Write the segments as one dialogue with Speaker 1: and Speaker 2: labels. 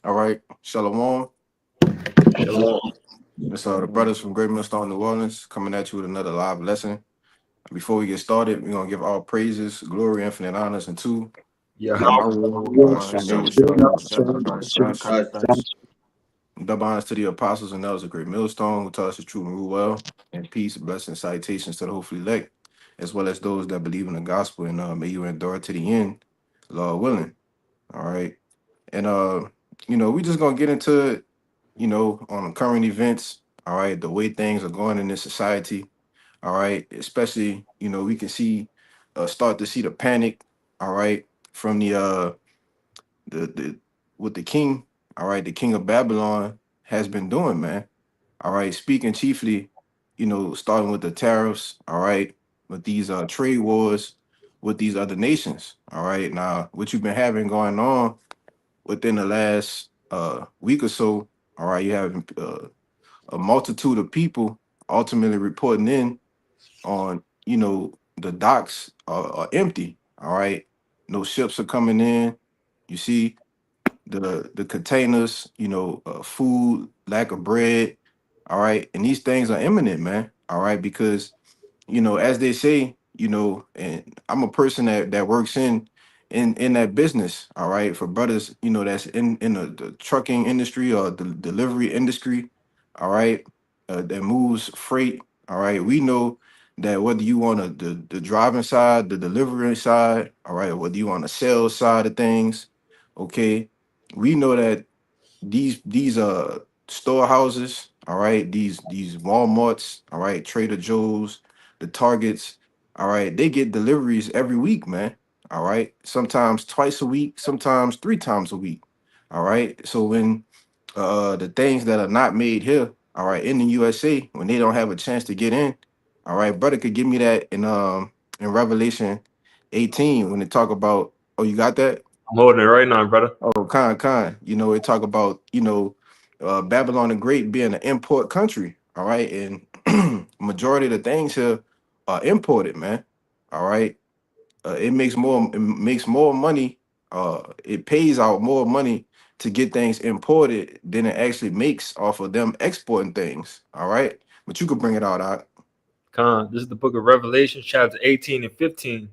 Speaker 1: All right, Shalom.
Speaker 2: Shalom.
Speaker 1: It's the brothers from Great Millstone, New Orleans, coming at you with another live lesson. Before we get started, we're gonna give all praises, glory, infinite honors, and to
Speaker 2: Yahweh Shem.
Speaker 1: double honors to the apostles and elders of Great Millstone, who taught us the truth and rule well, and peace, blessings, salutations to the hopefully elect, as well as those that believe in the gospel, and may you endure to the end, Lord willing. All right, and we just gonna get into it, on the current events. All right, the way things are going in this society. All right, especially we can see start to see the panic. All right, from the what the king. All right, the king of Babylon has been doing, man. All right, speaking chiefly, starting with the tariffs. All right, with these trade wars with these other nations. All right, now what you've been having going on within the last week or so. All right, you have a multitude of people ultimately reporting in on the docks are empty. All right, no ships are coming in. You see the containers, food, lack of bread. All right, and these things are imminent, man. All right, because as they say, and I'm a person that works in that business. All right, for brothers, that's in the trucking industry or the delivery industry. All right, that moves freight. All right, we know that whether you on the driving side, the delivery side, all right, whether you on the sales side of things, okay, we know that these storehouses, all right, these Walmarts, all right, Trader Joe's, the Targets, all right, they get deliveries every week, man. All right, sometimes twice a week, sometimes three times a week. All right, so when the things that are not made here, all right, in the USA, when they don't have a chance to get in, all right, brother could give me that in Revelation 18 when they talk about. Oh, you got that?
Speaker 2: I'm holding it right now, brother.
Speaker 1: Oh, kind. It talk about, Babylon the Great being an import country. All right. And majority of the things here are imported, man. All right. It makes more money. It pays out more money to get things imported than it actually makes off of them exporting things. All right. But you could bring it out.
Speaker 2: This is the book of Revelation, chapter 18 and 15.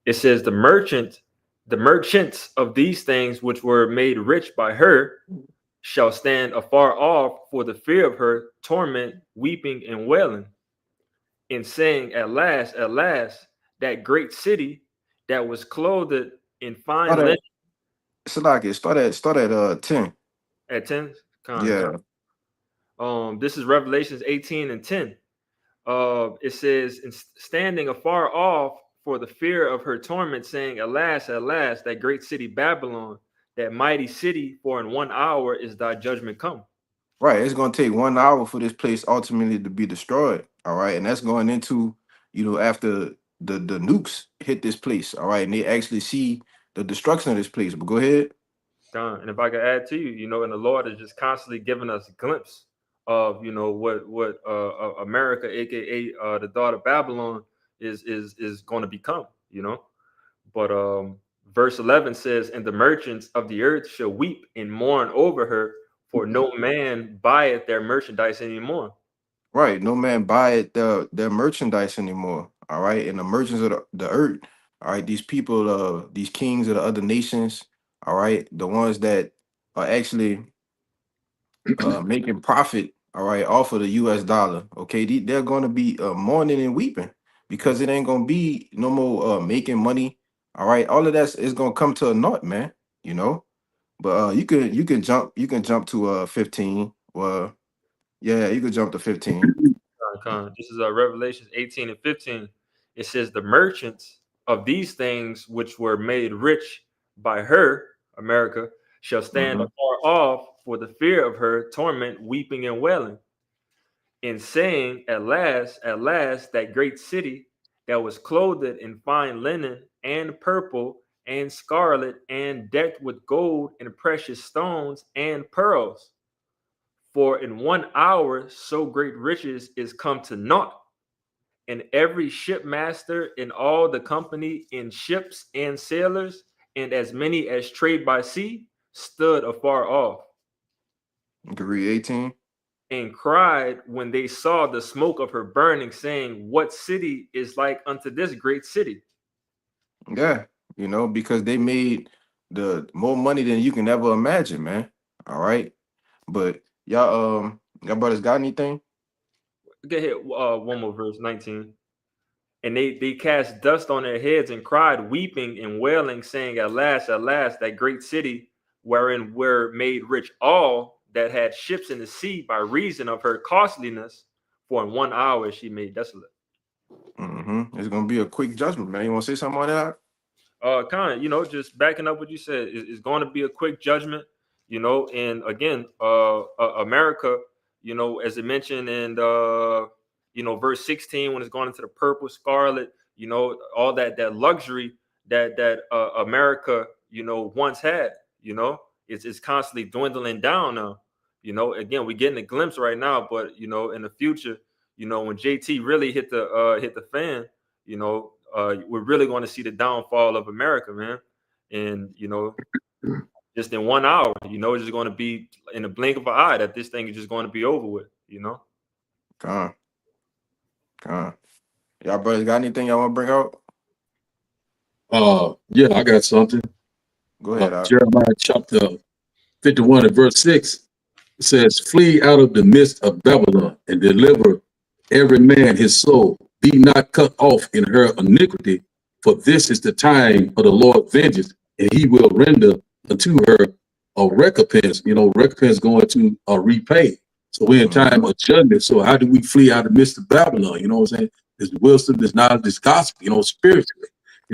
Speaker 2: It says, the merchants of these things which were made rich by her shall stand afar off for the fear of her torment, weeping and wailing, and saying, at last, that great city that was clothed in
Speaker 1: Start
Speaker 2: fine
Speaker 1: at
Speaker 2: linen.
Speaker 1: Salaki, start at 10.
Speaker 2: At 10.
Speaker 1: Yeah.
Speaker 2: This is Revelations 18 and 10. It says, standing afar off for the fear of her torment, saying, at last, that great city Babylon, that mighty city, for in 1 hour is thy judgment come.
Speaker 1: Right. It's going to take 1 hour for this place ultimately to be destroyed. All right. And that's going into, after the nukes hit this place. All right. And they actually see the destruction of this place. But go ahead.
Speaker 2: And if I could add to you, and the Lord is just constantly giving us a glimpse of, what America, aka the daughter Babylon, is going to become. But verse 11 says, "And the merchants of the earth shall weep and mourn over her, for no man buyeth their merchandise anymore."
Speaker 1: Right. No man buy it their merchandise anymore. All right. And the merchants of the earth. All right. These people, these kings of the other nations. All right. The ones that are actually making profit, all right, off of the US dollar. Okay, they're going to be mourning and weeping because it ain't going to be no more making money. All right, all of that is going to come to a naught, man. You know, but you can jump to 15. Well, yeah, you could jump to 15.
Speaker 2: This is Revelations 18 and 15. It says, "The merchants of these things which were made rich by her," America, "shall stand
Speaker 1: Mhm.
Speaker 2: afar off for the fear of her torment, weeping and wailing, and saying, at last, that great city that was clothed in fine linen and purple and scarlet and decked with gold and precious stones and pearls. For in 1 hour so great riches is come to naught, and every shipmaster in all the company in ships and sailors, and as many as trade by sea, stood afar off."
Speaker 1: You can read 18.
Speaker 2: And cried when they saw the smoke of her burning, saying, what city is like unto this great city?
Speaker 1: Yeah, because they made the more money than you can ever imagine, man. All right. But y'all brothers got anything?
Speaker 2: Get hit one more verse, 19. And they cast dust on their heads and cried, weeping and wailing, saying, at last, that great city wherein were made rich all that had ships in the sea by reason of her costliness, for in 1 hour she made desolate.
Speaker 1: It's gonna be a quick judgment, man. You want to say something on that?
Speaker 2: Kind of, just backing up what you said, it's going to be a quick judgment, and again, America, as it mentioned in verse 16, when it's going into the purple, scarlet, all that luxury that America, once had, it's constantly dwindling down now. Again, we're getting a glimpse right now, but in the future, when JT really hit the fan, we're really going to see the downfall of America, man. And just in 1 hour, it's just going to be in a blink of an eye that this thing is just going to be over with.
Speaker 1: Con. Y'all brothers got anything y'all want to bring out?
Speaker 3: Yeah, I got something.
Speaker 1: Go ahead.
Speaker 3: Jeremiah chapter 51 and verse 6. It says, flee out of the midst of Babylon and deliver every man his soul. Be not cut off in her iniquity, for this is the time of the Lord vengeance, and he will render unto her a recompense. Recompense going to repay. So we're in time of judgment. So how do we flee out of the midst of Babylon? You know what I'm saying? There's wisdom, there's knowledge, there's gospel, spiritually.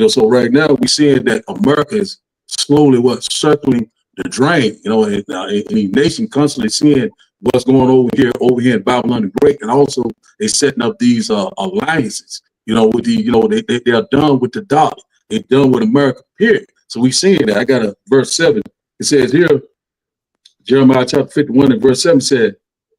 Speaker 3: So right now we're seeing that America is slowly circling the drain, and the nation constantly seeing what's going over here in Babylon the Great, and also they setting up these alliances, with the they are done with the dollar, they're done with America, period. So we seeing that. I got a verse 7. It says here, Jeremiah chapter 51 and verse 7 said,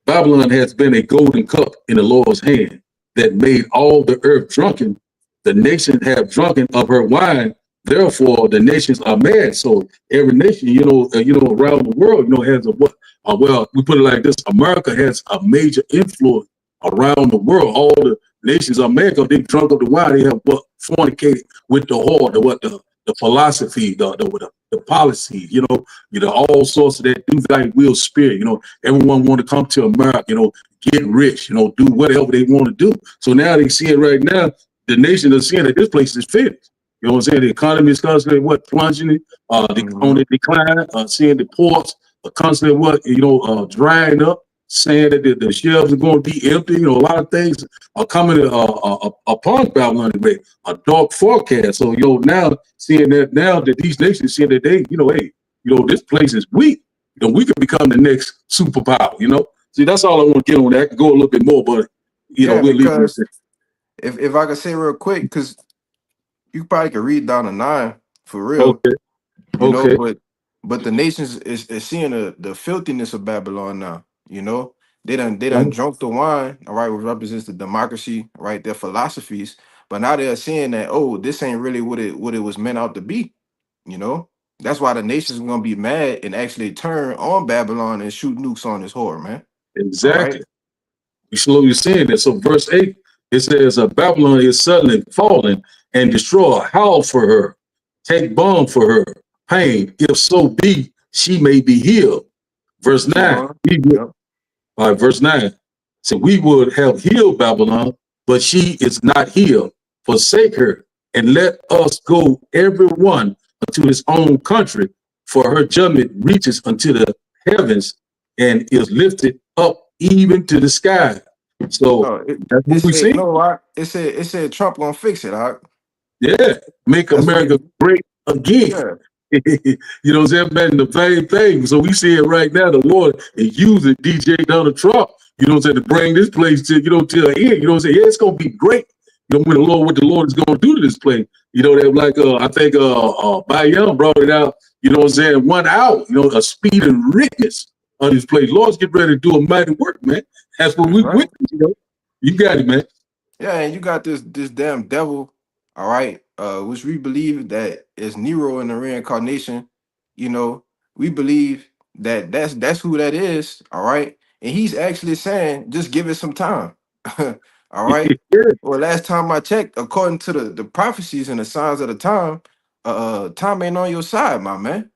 Speaker 3: Babylon has been a golden cup in the Lord's hand that made all the earth drunken. The nations have drunken of her wine. Therefore, the nations are mad. So every nation, around the world, has well, we put it like this: America has a major influence around the world. All the nations are mad because they drunk of the wine. They have fornicated with the whore, the philosophy, the policy, all sorts of that do thy will spirit. Everyone want to come to America, get rich, do whatever they want to do. So now they see it right now. The nation is seeing that this place is finished. You know what I'm saying? The economy is constantly plunging, on the decline, seeing the ports are constantly drying up, saying that the shelves are going to be empty. A lot of things are coming upon Babylon, a dark forecast. So now seeing that these nations seeing that they, hey, this place is weak. We could become the next superpower. See, that's all I want to get on that. I can go a little bit more, but we'll leave it.
Speaker 1: If I could say real quick, because you probably could read down to 9 for real.
Speaker 3: Okay.
Speaker 1: But the nations is seeing the filthiness of Babylon now. They done drunk the wine, all right, which represents the democracy, right? Their philosophies. But now they're seeing that, oh, this ain't really what it was meant out to be. That's why the nations are gonna be mad and actually turn on Babylon and shoot nukes on this whore, man.
Speaker 3: Exactly. We slowly seeing that. So verse 8, it says, Babylon is suddenly fallen and destroy. Howl for her, take balm for her pain, if so be she may be healed. Verse 9. Verse 9. So we would have healed Babylon, but she is not healed. Forsake her and let us go every one unto his own country, for her judgment reaches unto the heavens and is lifted up even to the sky. So that's what we see.
Speaker 1: It said Trump gonna fix it.
Speaker 3: Yeah, make America great again.
Speaker 1: Yeah.
Speaker 3: You know what I'm saying? Man, the same thing. So we see it right now. The Lord is using DJ Donald Trump, to bring this place to, to an end. You know what I'm saying? Yeah, it's gonna be great. What the Lord is gonna do to this place. That I think Bayam brought it out, 1 hour, a speed and richness of this place. Lord's getting ready to do a mighty work, man. That's what we witness, You got it, man.
Speaker 1: Yeah, and you got this damn devil, all right, which we believe that is Nero in the reincarnation. We believe that's who that is. All right. And he's actually saying, just give it some time. All right. Well, last time I checked, according to the prophecies and the signs of the time, time ain't on your side, my man.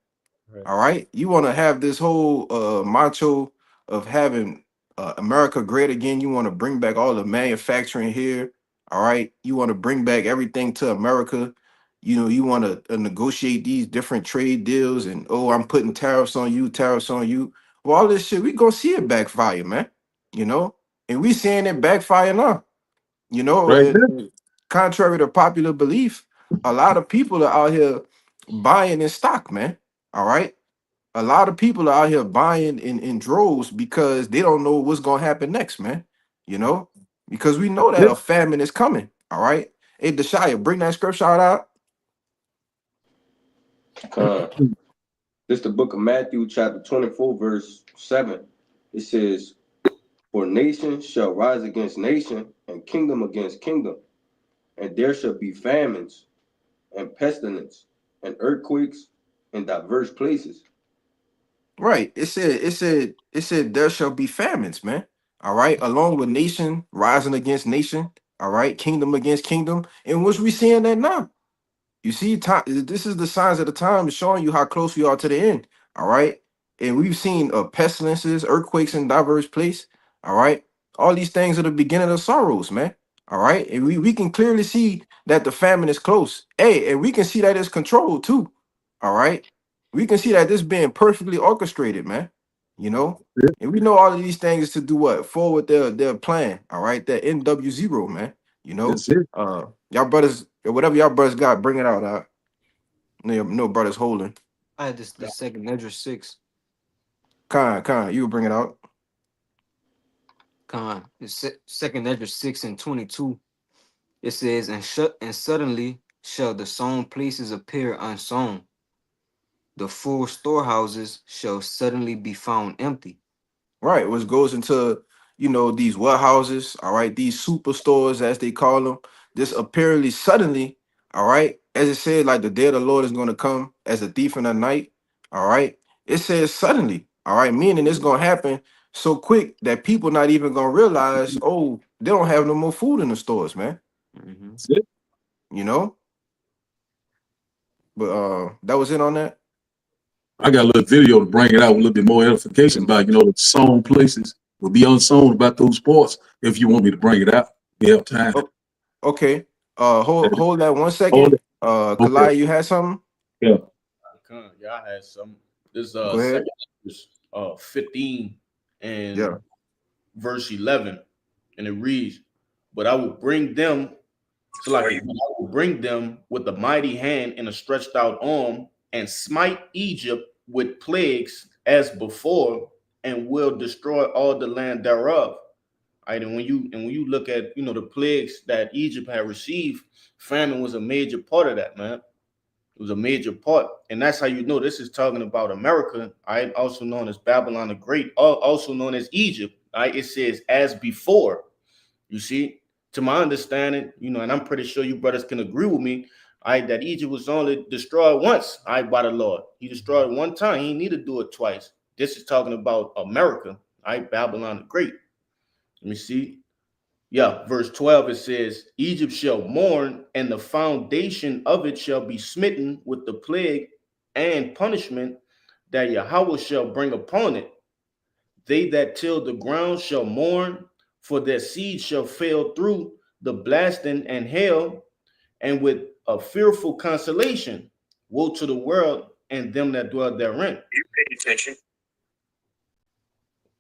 Speaker 2: Right.
Speaker 1: All right. You want to have this whole macho of having America great again. You want to bring back all the manufacturing here. All right. You want to bring back everything to America. You know, you want to negotiate these different trade deals and, oh, I'm putting tariffs on you, tariffs on you. Well, all this shit, we gonna see it backfire, man. You know, and we seeing it backfire now. You know,
Speaker 3: Right there.
Speaker 1: and contrary to popular belief, a lot of people are out here buying in stock, man. All right. A lot of people are out here buying in droves because they don't know what's gonna happen next, man. You know, because we know that
Speaker 3: Yeah.
Speaker 1: a famine is coming. All right. Hey, Deshaya, bring that scripture out.
Speaker 4: This the book of Matthew, chapter 24, verse 7. It says, "For nation shall rise against nation, and kingdom against kingdom, and there shall be famines, and pestilence, and earthquakes in diverse places."
Speaker 1: Right. It said there shall be famines, man. All right, along with nation rising against nation. All right, kingdom against kingdom. And what's we seeing that now? You see, time. This is the signs of the time showing you how close we are to the end. All right, and we've seen pestilences, earthquakes in diverse place. All right, all these things are the beginning of sorrows, man. All right, and we can clearly see that the famine is close. Hey, and we can see that it's controlled too. All right, we can see that this being perfectly orchestrated, man. You know,
Speaker 3: Yeah.
Speaker 1: and we know all of these things to do what forward their plan. All right, that NW0, man. You know,
Speaker 3: That's it.
Speaker 1: y'all brothers, whatever y'all brothers got, bring it out. No brothers holding.
Speaker 5: I had this the second Edra 6.
Speaker 1: Con, you will bring it out.
Speaker 5: Second Edra 6:22. It says, and suddenly shall the sown places appear unsown. The full storehouses shall suddenly be found empty.
Speaker 1: Right, which goes into these warehouses. All right, these superstores as they call them. This apparently suddenly, all right, as it said, like the day of the Lord is going to come as a thief in the night. All right, it says suddenly. All right, meaning it's going to happen so quick that people not even going to realize. Oh, they don't have no more food in the stores, man.
Speaker 5: Mhm.
Speaker 3: That's it.
Speaker 1: You know. But that was it on that.
Speaker 3: I got a little video to bring it out with a little bit more edification about, the sown places will be unsown about those parts. If you want me to bring it out, we have time.
Speaker 1: Oh, okay. Hold that 1
Speaker 3: Hold
Speaker 1: second.
Speaker 3: it.
Speaker 1: Kalai, you had something?
Speaker 3: Yeah.
Speaker 6: Yeah, I had some. This
Speaker 1: Go ahead.
Speaker 6: 15 and
Speaker 1: Yeah.
Speaker 6: verse 11, and it reads, "But I will bring them, so like I will bring them with a mighty hand and a stretched out arm, and smite Egypt with plagues as before, and will destroy all the land thereof." Right, and when you look at the plagues that Egypt had received, famine was a major part of that, man. It was a major part, and that's how you know this is talking about America, right? Also known as Babylon the Great, also known as Egypt. Right? It says as before. You see, to my understanding, and I'm pretty sure you brothers can agree with me, right, that Egypt was only destroyed once, right, by the Lord. He destroyed one time. He didn't need to do it twice. This is talking about America, right? Babylon the Great. Let me see. Yeah, verse 12, it says, "Egypt shall mourn, and the foundation of it shall be smitten with the plague and punishment that Yahweh shall bring upon it. They that till the ground shall mourn, for their seed shall fail through the blasting and hail, and with a fearful consolation, woe to the world and them that dwell therein."
Speaker 7: You paid attention.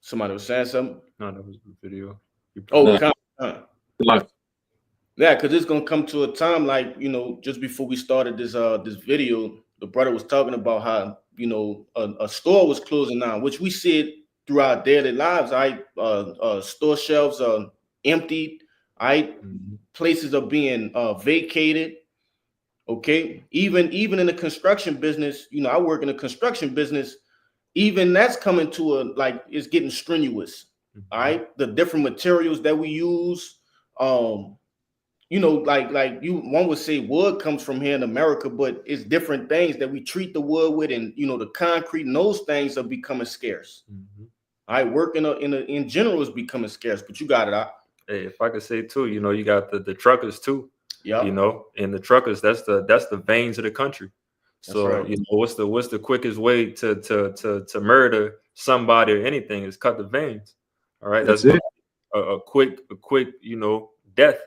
Speaker 6: Somebody was saying something?
Speaker 2: No, that was the video.
Speaker 6: Oh,
Speaker 3: Nah. Like,
Speaker 6: yeah, because it's gonna come to a time like just before we started this video, the brother was talking about how a store was closing down, which we see it through our daily lives. Store shelves are emptied. Places are being vacated. Okay, even in the construction business, I work in the construction business. Even that's coming to it's getting strenuous. All right, the different materials that we use. you know, like you one would say wood comes from here in America, but it's different things that we treat the wood with, and you know, the concrete and those things are becoming scarce. All right, work in general is becoming scarce, but you got it out.
Speaker 2: Hey, if I could say too, you know, you got the truckers too.
Speaker 6: Yeah,
Speaker 2: You know, and the truckers, that's the veins of the country.
Speaker 6: That's
Speaker 2: So
Speaker 6: right.
Speaker 2: you know, what's the quickest way to murder somebody or anything is cut the veins. All right,
Speaker 3: That's
Speaker 2: that's
Speaker 3: it.
Speaker 2: a quick you know death.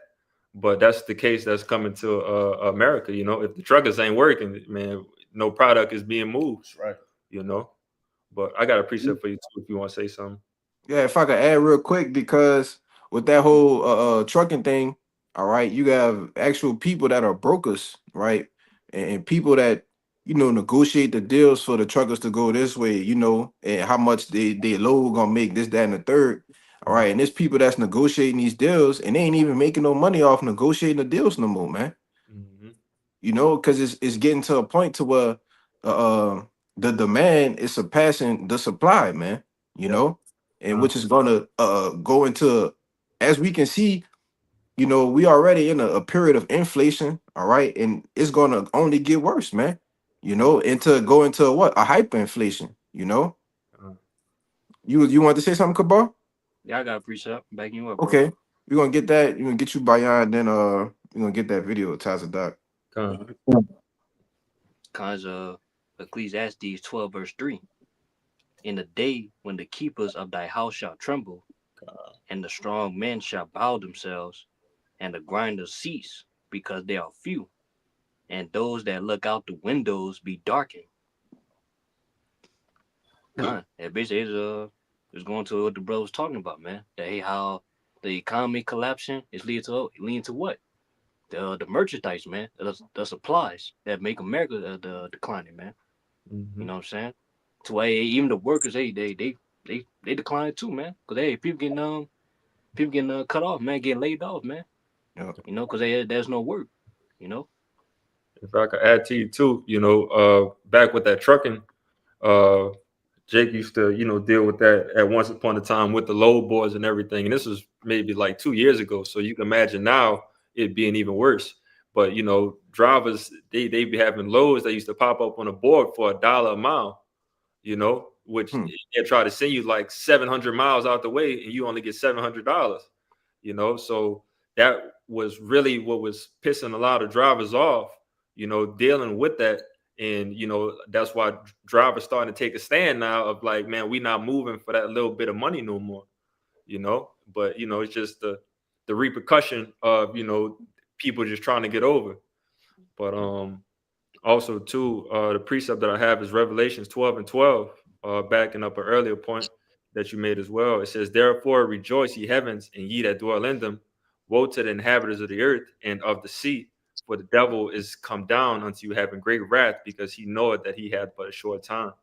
Speaker 2: But that's the case that's coming to America. You know, if the truckers ain't working, man, no product is being moved.
Speaker 6: That's right.
Speaker 2: You know, but I got a precept for you too if you want to say something.
Speaker 1: Yeah, if I could add real quick, because with that whole trucking thing, all right, you have actual people that are brokers, right? And people that, you know, negotiate the deals for the truckers to go this way, you know, and how much they load gonna make this, that, and the third. All right. And there's people that's negotiating these deals and they ain't even making no money off negotiating the deals no more, man. You know, because it's getting to a point to where the demand is surpassing the supply, man. You know, and which is gonna go into, as we can see, you know, we already in a period of inflation, all right, and it's gonna only get worse, man. You know, into go into what, a hyperinflation, you know. You want to say something, Kabar?
Speaker 7: Yeah, I got a precept backing you up, bro.
Speaker 1: Okay, we're gonna get that. We're gonna get you Bayan, then we're gonna get that video of Tazadak.
Speaker 7: Cause Ecclesiastes 12 verse 3. In the day when the keepers of thy house shall tremble, and the strong men shall bow themselves, and the grinders cease, because they are few, and those that look out the windows be darkened. It basically is going to what the brother was talking about, man. That hey, how the economy collapsing is leading to what? The merchandise, man, the supplies that make America declining, man. You know what I'm saying? To where even the workers, they decline too, man. Cause hey, people getting cut off, man, getting laid off, man.
Speaker 1: Yeah.
Speaker 7: You know, cause there's no work. You know.
Speaker 2: If I could add to you too, you know, back with that trucking, Jake used to, you know, deal with that at once upon a time with the load boards and everything. And this was maybe like 2 years ago. So you can imagine now it being even worse. But you know, drivers, they be having loads that used to pop up on a board for $1 a mile, you know, which they try to send you like 700 miles out the way and you only get $700, you know. So that was really what was pissing a lot of drivers off, you know, dealing with that. And, you know, that's why drivers starting to take a stand now of like, man, we not moving for that little bit of money no more, you know. But, you know, it's just the repercussion of, you know, people just trying to get over. But also too, the precept that I have is Revelations 12:12, backing up an earlier point that you made as well. It says, therefore rejoice, ye heavens, and ye that dwell in them. Woe to the inhabitants of the earth and of the sea, for the devil is come down unto you having great wrath, because he knoweth that he had but a short time.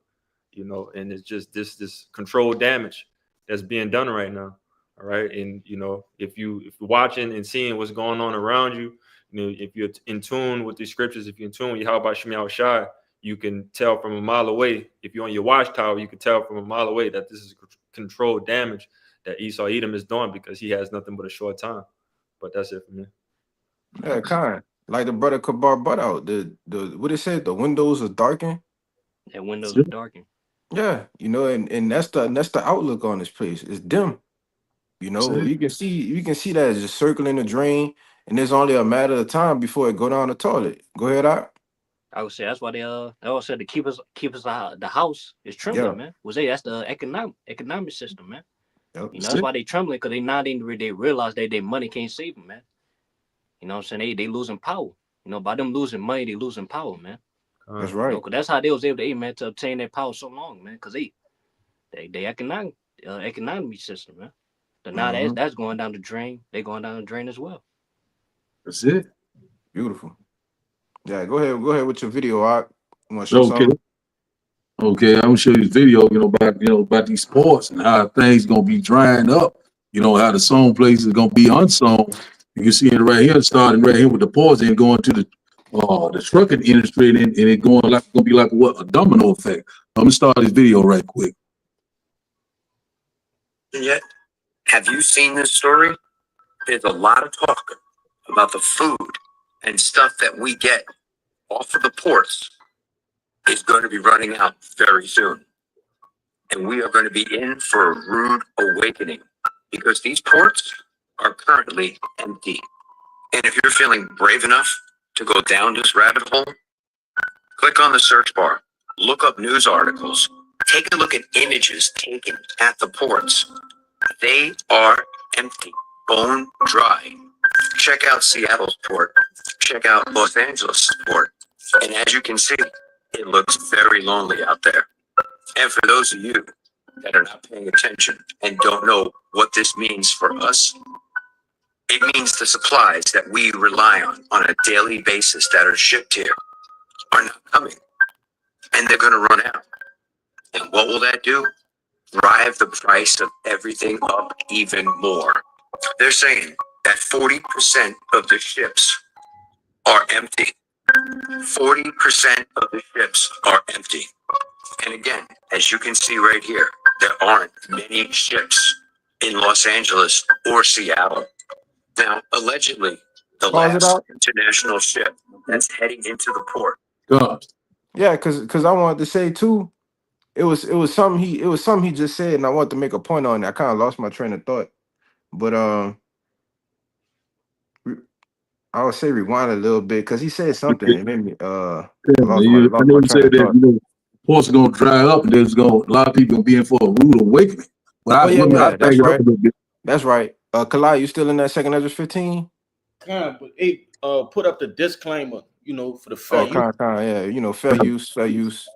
Speaker 2: You know, and it's just this controlled damage that's being done right now. All right. And you know, if you're watching and seeing what's going on around you, you know, if you're in tune with these scriptures, if you're in tune with Yahweh Shemiah Shai, you can tell from a mile away. If you're on your watchtower, you can tell from a mile away that this is controlled damage that Esau Edom is doing, because he has nothing but a short time. But that's it for me.
Speaker 1: Yeah, kind. Like the brother Kabar butt out. The what it said, the windows are darkened.
Speaker 7: That windows are darkened.
Speaker 1: Yeah, you know, and that's the outlook on this place. It's dim. You know, you can see that it's just circling the drain, and it's only a matter of time before it go down the toilet. Go ahead, out.
Speaker 7: I would say that's why they all said the keepers the house is trembling, man. That's the economic system, man.
Speaker 1: Yep.
Speaker 7: You know, that's why they trembling, because they realize that their money can't save them, man. You know what I'm saying? They losing power. You know, by them losing money, they losing power, man.
Speaker 1: That's right.
Speaker 7: You know, 'cause that's how they was able to obtain their power so long, man. Because they economic system, man. But now that's going down the drain. They going down the drain as well.
Speaker 3: That's it.
Speaker 1: Beautiful. Yeah, go ahead with your video, Art. You want to show something?
Speaker 3: Okay, I'm gonna show you this video, about these sports and how things gonna be drying up. You know, how the sown places are gonna be unsown. You can see it right here, starting right here with the pause and going to the trucking industry, and it gonna be like a domino effect. I'm gonna start this video right quick.
Speaker 8: Yet, have you seen this story? There's a lot of talk about the food and stuff that we get off of the ports is going to be running out very soon. And we are going to be in for a rude awakening because these ports are currently empty. And if you're feeling brave enough to go down this rabbit hole, click on the search bar, look up news articles, take a look at images taken at the ports. They are empty, bone dry. Check out Seattle's port, check out Los Angeles' port. And as you can see, it looks very lonely out there. And for those of you that are not paying attention and don't know what this means for us, it means the supplies that we rely on a daily basis that are shipped here are not coming. And they're going to run out. And what will that do? Drive the price of everything up even more. They're saying that 40% of the ships are empty. 40% of the ships are empty. And again, as you can see right here, there aren't many ships in Los Angeles or Seattle. Now, allegedly, the
Speaker 1: Pause it
Speaker 8: last
Speaker 1: out.
Speaker 8: international ship that's heading into the port.
Speaker 3: God.
Speaker 1: Yeah, because I wanted to say too, it was something he just said, and I wanted to make a point on it. I kind of lost my train of thought. But I would say rewind a little bit because he said something. It made me I lost
Speaker 3: I know
Speaker 1: my
Speaker 3: you
Speaker 1: train
Speaker 3: said
Speaker 1: of
Speaker 3: that,
Speaker 1: thought.
Speaker 3: you know, ports are going to dry up and there's going a lot of people be in for a rude awakening. But
Speaker 1: Oh yeah,
Speaker 3: I
Speaker 1: that's
Speaker 3: back it up
Speaker 1: right.
Speaker 3: a little bit.
Speaker 1: That's right. Kalai, you still in that second Ezra 15?
Speaker 6: But it put up the disclaimer, you know, for the fair
Speaker 1: Oh,
Speaker 6: use.
Speaker 1: yeah. You know, fair use, fair use.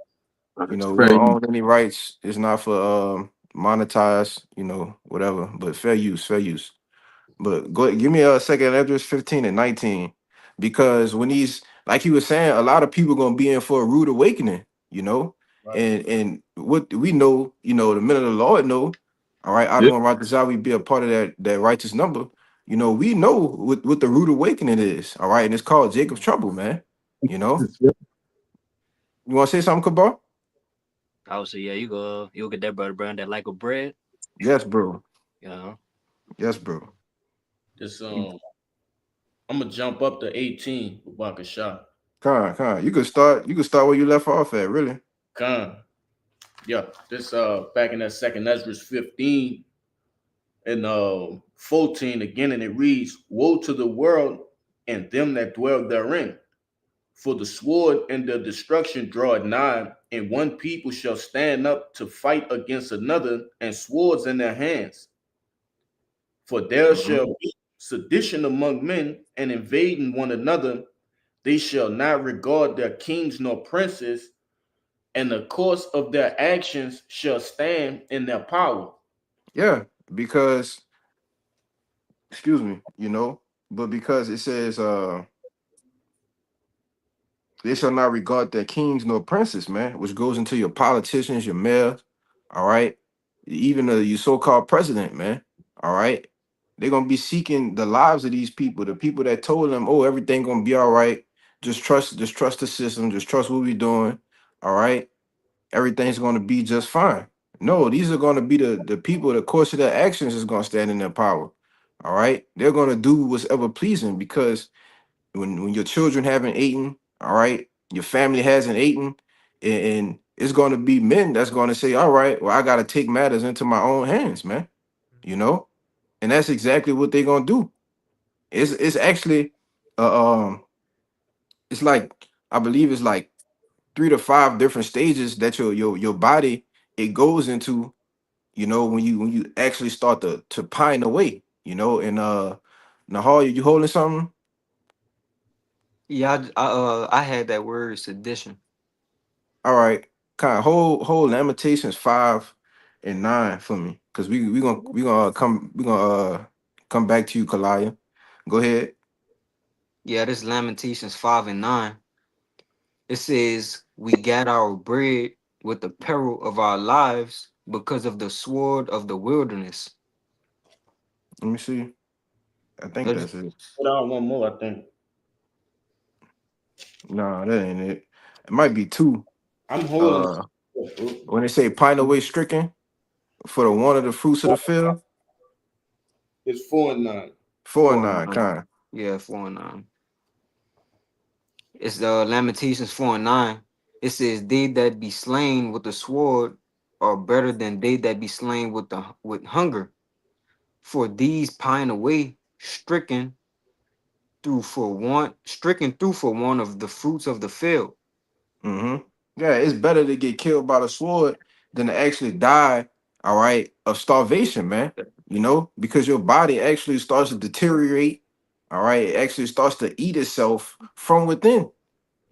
Speaker 1: You know, we
Speaker 3: Fair
Speaker 1: don't
Speaker 3: use.
Speaker 1: own any rights. It's not for monetize, you know, whatever. But fair use, fair use. But go give me a second Edris 15 and 19. Because when he's like he was saying, a lot of people gonna be in for a rude awakening, you know.
Speaker 6: Right.
Speaker 1: And what we know, you know, the men of the Lord know, all right, I don't want Ratazawi be a part of that righteous number. You know, we know what the rude awakening is, all right, and it's called Jacob's trouble, man. You know, you want to say something, Kabar?
Speaker 7: I would say, yeah, you'll get that butter brand that like a bread.
Speaker 1: Yes, bro.
Speaker 7: You know,
Speaker 1: Yes, bro.
Speaker 6: This I'm gonna jump up to 18 with Bakasha.
Speaker 1: Come on. You could start where you left off at, really.
Speaker 6: Khan. Yeah, this back in that second Ezra 15 and 14 again, and it reads, "Woe to the world and them that dwell therein, for the sword and the destruction draweth nigh, and one people shall stand up to fight against another, and swords in their hands. For there shall be sedition among men, and invading one another. They shall not regard their kings nor princes, and the course of their actions shall stand in their power."
Speaker 1: Yeah, because excuse me, you know, but because it says they shall not regard their kings nor princes, man, which goes into your politicians, your mayor, all right, even your so-called president, man, all right. They're gonna be seeking the lives of these people, the people that told them, oh, everything gonna be all right. Just trust the system, just trust what we're doing, all right. Everything's gonna be just fine. No, these are gonna be the people, the course of their actions is gonna stand in their power. All right. They're gonna do what's ever pleasing because when your children haven't eaten, all right, your family hasn't eaten, and it's going to be men that's going to say, all right, well, I got to take matters into my own hands, man, you know, and that's exactly what they're going to do. It's actually it's like I believe it's like 3 to 5 different stages that your body it goes into, you know, when you actually start to pine away, you know. And Nahal, you holding something?
Speaker 5: Yeah, I had that word sedition.
Speaker 1: All right, kind of hold Lamentations 5 and 9 for me, cause we gonna come back to you, Kalaya. Go ahead.
Speaker 5: Yeah, this Lamentations 5 and 9. It says, "We got our bread with the peril of our lives because of the sword of the wilderness."
Speaker 1: Let me see. I think
Speaker 5: That's-
Speaker 1: that's it.
Speaker 6: Put on one more, I think.
Speaker 1: Nah, that ain't it. It might be 2.
Speaker 6: I'm holding.
Speaker 1: When they say pine away stricken for the one of the fruits of the field,
Speaker 6: It's 4 and 9.
Speaker 1: 4 and
Speaker 5: 4 and
Speaker 1: 9,
Speaker 5: 9.
Speaker 1: kind.
Speaker 5: Yeah, 4:9. It's the Lamentations 4:9. It says, "They that be slain with the sword are better than they that be slain with hunger. For these pine away, stricken through for one of the fruits of the field."
Speaker 1: Mm-hmm. Yeah, it's better to get killed by the sword than to actually die, all right, of starvation, man. You know, because your body actually starts to deteriorate, all right, it actually starts to eat itself from within,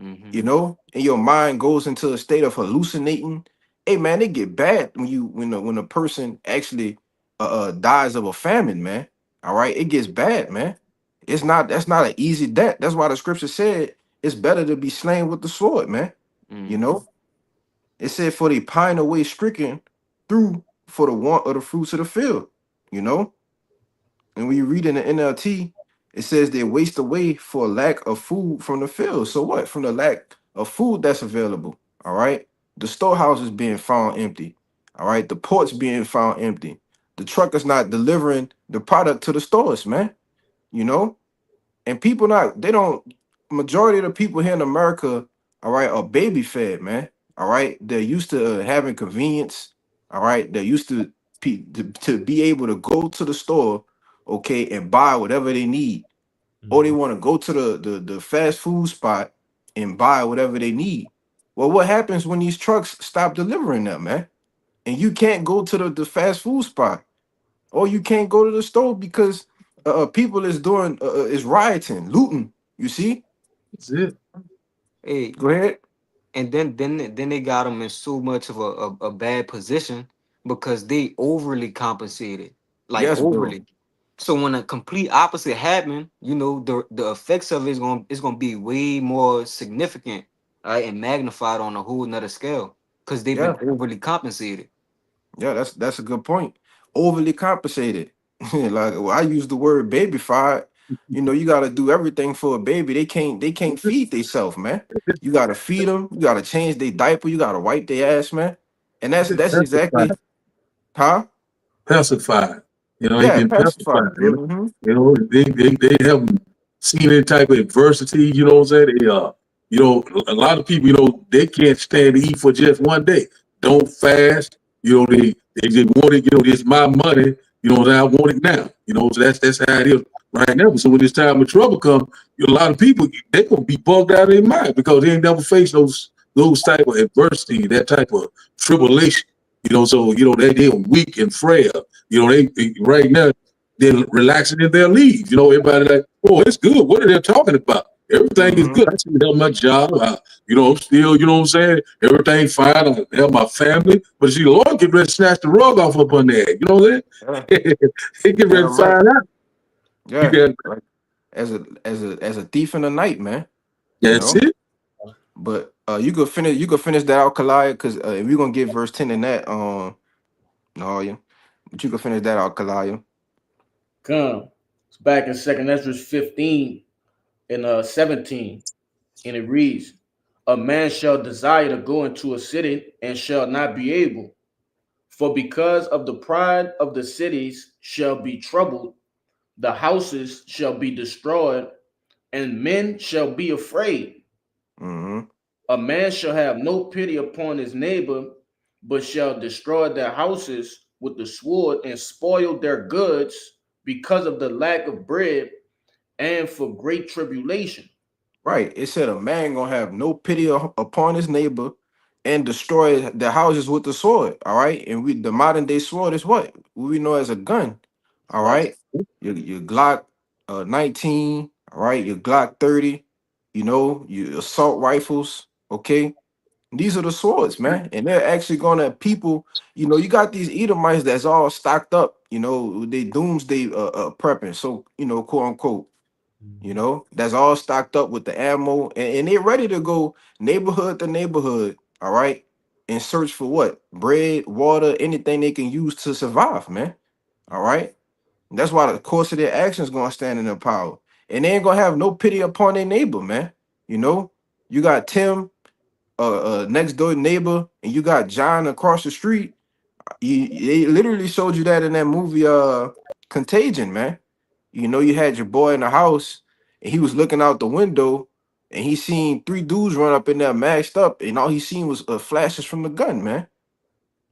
Speaker 5: Mm-hmm.
Speaker 1: you know, and your mind goes into a state of hallucinating. Hey man, it get bad when a person actually dies of a famine, man. All right, it gets bad, man. That's not an easy death. That's why the scripture said it's better to be slain with the sword, man. You
Speaker 5: Mm-hmm.
Speaker 1: know, it said for they pine away stricken through for the want of the fruits of the field, you know. And when you read in the NLT, it says they waste away for lack of food from the field. So what? From the lack of food that's available. All right. The storehouses being found empty. All right. The ports being found empty. The truckers not delivering the product to the stores, man. You know, and people not they don't majority of the people here in America, all right, are baby fed, man. All right. They're used to having convenience. All right. They're used to be able to go to the store, okay, and buy whatever they need. Or they want to go to the fast food spot and buy whatever they need. Well, what happens when these trucks stop delivering them, man? And you can't go to the fast food spot, or you can't go to the store because people is rioting, looting. You see?
Speaker 3: That's it.
Speaker 5: Hey,
Speaker 1: Go ahead.
Speaker 5: and then they got them in so much of a bad position because they overly compensated, like
Speaker 1: Yes, bro.
Speaker 5: overly. So when a complete opposite happen, the effects of it's gonna be way more significant, right, and magnified on a whole nother scale because they've
Speaker 1: Yeah,
Speaker 5: been overly compensated.
Speaker 1: yeah. That's a good point. Overly compensated. Like well, I use the word babyfied. You know, you got to do everything for a baby. They can't feed themselves, man. You got to feed them. You got to change their diaper. You got to wipe their ass, man. And that's exactly,
Speaker 3: Pacified.
Speaker 1: huh?
Speaker 3: Pacified. You know, he
Speaker 1: Yeah,
Speaker 3: been
Speaker 1: pacified.
Speaker 3: pacified.
Speaker 1: Hmm.
Speaker 3: You know, they haven't seen any type of adversity. You know what I'm saying? You know, a lot of people, you know, they can't stand to eat for just one day. Don't fast. You know, they just want it. You know, it's my money. You know, I want it now. You know, so that's how it is right now. So when this time of trouble comes, a lot of people they gonna be bugged out of their mind because they ain't never faced those type of adversity, that type of tribulation. You know, so you know they're weak and frail. You know, they right now they're relaxing in their leaves. You know, everybody like, oh, it's good. What are they talking about? Everything is
Speaker 1: Hmm.
Speaker 3: good. I still have my job. You know, I'm still, you know what I'm saying? Everything fine. I have my family. But see, the Lord get ready to snatch the rug off up on there. You know what
Speaker 1: Yeah,
Speaker 3: I'm saying? He get ready
Speaker 1: yeah,
Speaker 3: to
Speaker 1: right.
Speaker 3: find out. You
Speaker 1: Yeah,
Speaker 3: got,
Speaker 1: like as a thief in the night, man. You
Speaker 3: that's
Speaker 1: know.
Speaker 3: it.
Speaker 1: But you could finish that out, Kalaya, because we're gonna get verse 10 in that no, yeah. But you can finish that out, Kalaya.
Speaker 6: Come. It's back in Second Ezra 15 and 17. And it reads, a man shall desire to go into a city and shall not be able. For because of the pride of the cities shall be troubled, the houses shall be destroyed, and men shall be afraid.
Speaker 1: Mm-hmm.
Speaker 6: A man shall have no pity upon his neighbor, but shall destroy their houses with the sword and spoil their goods because of the lack of bread and for great tribulation.
Speaker 1: Right. It said a man gonna have no pity upon his neighbor and destroy the houses with the sword. All right. And the modern day sword is what we know as a gun. All
Speaker 6: Right.
Speaker 1: right. Your Glock 19, all right, your Glock 30, you know, your assault rifles. Okay. These are the swords, man. And they're actually gonna people, you know, you got these Edomites that's all stocked up, you know, they doomsday prepping. So, you know, quote unquote. You know, that's all stocked up with the ammo, and they're ready to go neighborhood to neighborhood, all right, and search for what? Bread, water, anything they can use to survive, man. All right. And that's why the course of their actions gonna stand in their power. And they ain't gonna have no pity upon their neighbor, man. You know, you got Tim, next door neighbor, and you got John across the street. They literally showed you that in that movie, Contagion, man. You know, you had your boy in the house, and he was looking out the window, and he seen 3 dudes run up in there mashed up, and all he seen was flashes from the gun, man.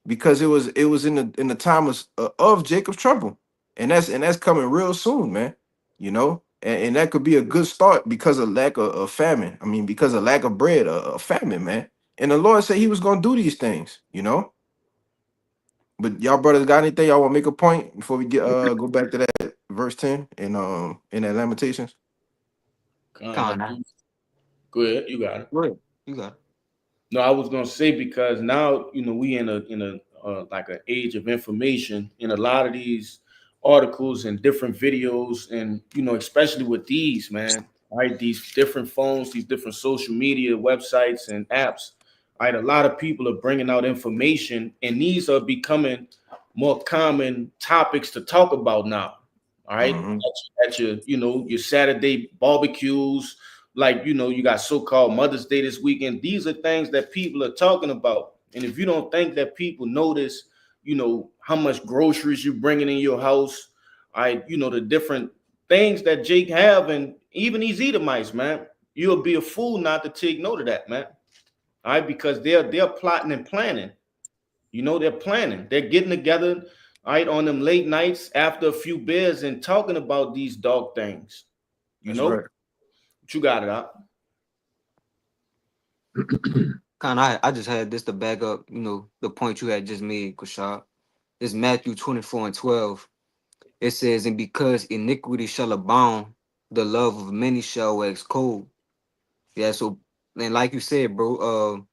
Speaker 1: Because it was in the time of Jacob Tremble, and that's coming real soon, man. You know, and that could be a good start because of lack of famine. I mean, because of lack of bread, a famine, man. And the Lord said He was gonna do these things, you know. But y'all brothers got anything y'all want to make a point before we get go back to that verse 10 in that Lamentations?
Speaker 5: Con,
Speaker 6: Go ahead, you got it.
Speaker 5: go ahead. You got it.
Speaker 6: No, I was gonna say because now we in a like an age of information, in a lot of these articles and different videos, and especially with these, man, right? These different phones, these different social media websites and apps, right? A lot of people are bringing out information, and these are becoming more common topics to talk about now. All right, at your your Saturday barbecues. Like, you got so-called Mother's Day this weekend. These are things that people are talking about. And if you don't think that people notice, how much groceries you're bringing in your house, the different things that Jake have, and even these Edomites, man, you'll be a fool not to take note of that, man. All right, because they're plotting and planning. They're planning. They're getting together, all right, on them late nights after a few beers and talking about these dog things.
Speaker 1: That's right.
Speaker 6: You got it out.
Speaker 5: I just had this to back up, the point you had just made, Kushab. It's Matthew 24:12. It says, and because iniquity shall abound, the love of many shall wax cold. Yeah, so, and like you said, bro,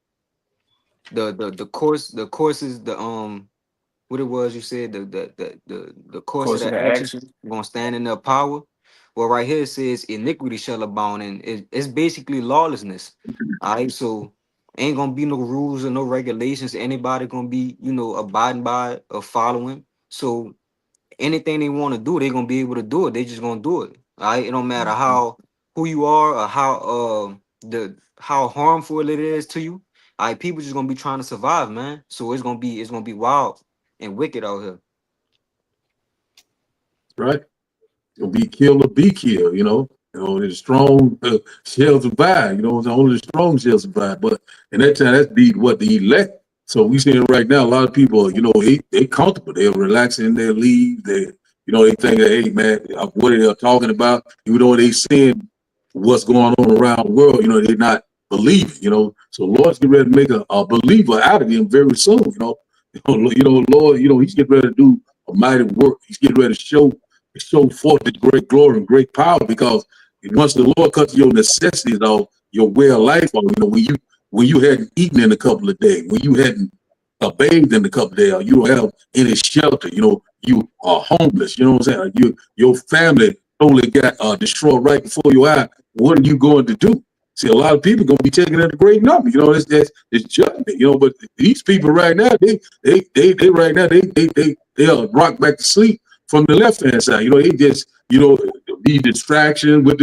Speaker 5: the courses, what it was you said, the course of the action gonna stand in their power. Well, right here it says iniquity shall abound, and it's basically lawlessness. All right, so ain't gonna be no rules or no regulations. Anybody gonna be, abiding by or following. So anything they want to do, they're gonna be able to do it. They just gonna do it. All right, it don't matter who you are or how harmful it is to you. All right, people just gonna be trying to survive, man. So it's gonna be wild and wicked out here.
Speaker 3: Right? You'll be killed or be killed, the strong shall survive, only the strong shall survive. But in that time, that's what the elect. So we seeing right now, a lot of people, they comfortable, they're relaxing in their leave, they think that, hey man, what are they talking about? Even though they seeing what's going on around the world, they're not believing, So Lord's getting ready to make a believer out of them very soon, Lord, He's getting ready to do a mighty work. He's getting ready to show forth the great glory and great power, because once the Lord cuts your necessities off, your way of life off, when you hadn't eaten in a couple of days, when you hadn't bathed in a couple of days, or you don't have any shelter, you are homeless, what I'm saying? Your family totally got destroyed right before your eye. What are you going to do? See, a lot of people gonna be taking it a great number, it's judgment, but these people right now, they right now, they are rocked back to sleep from the left hand side. They just, be distraction with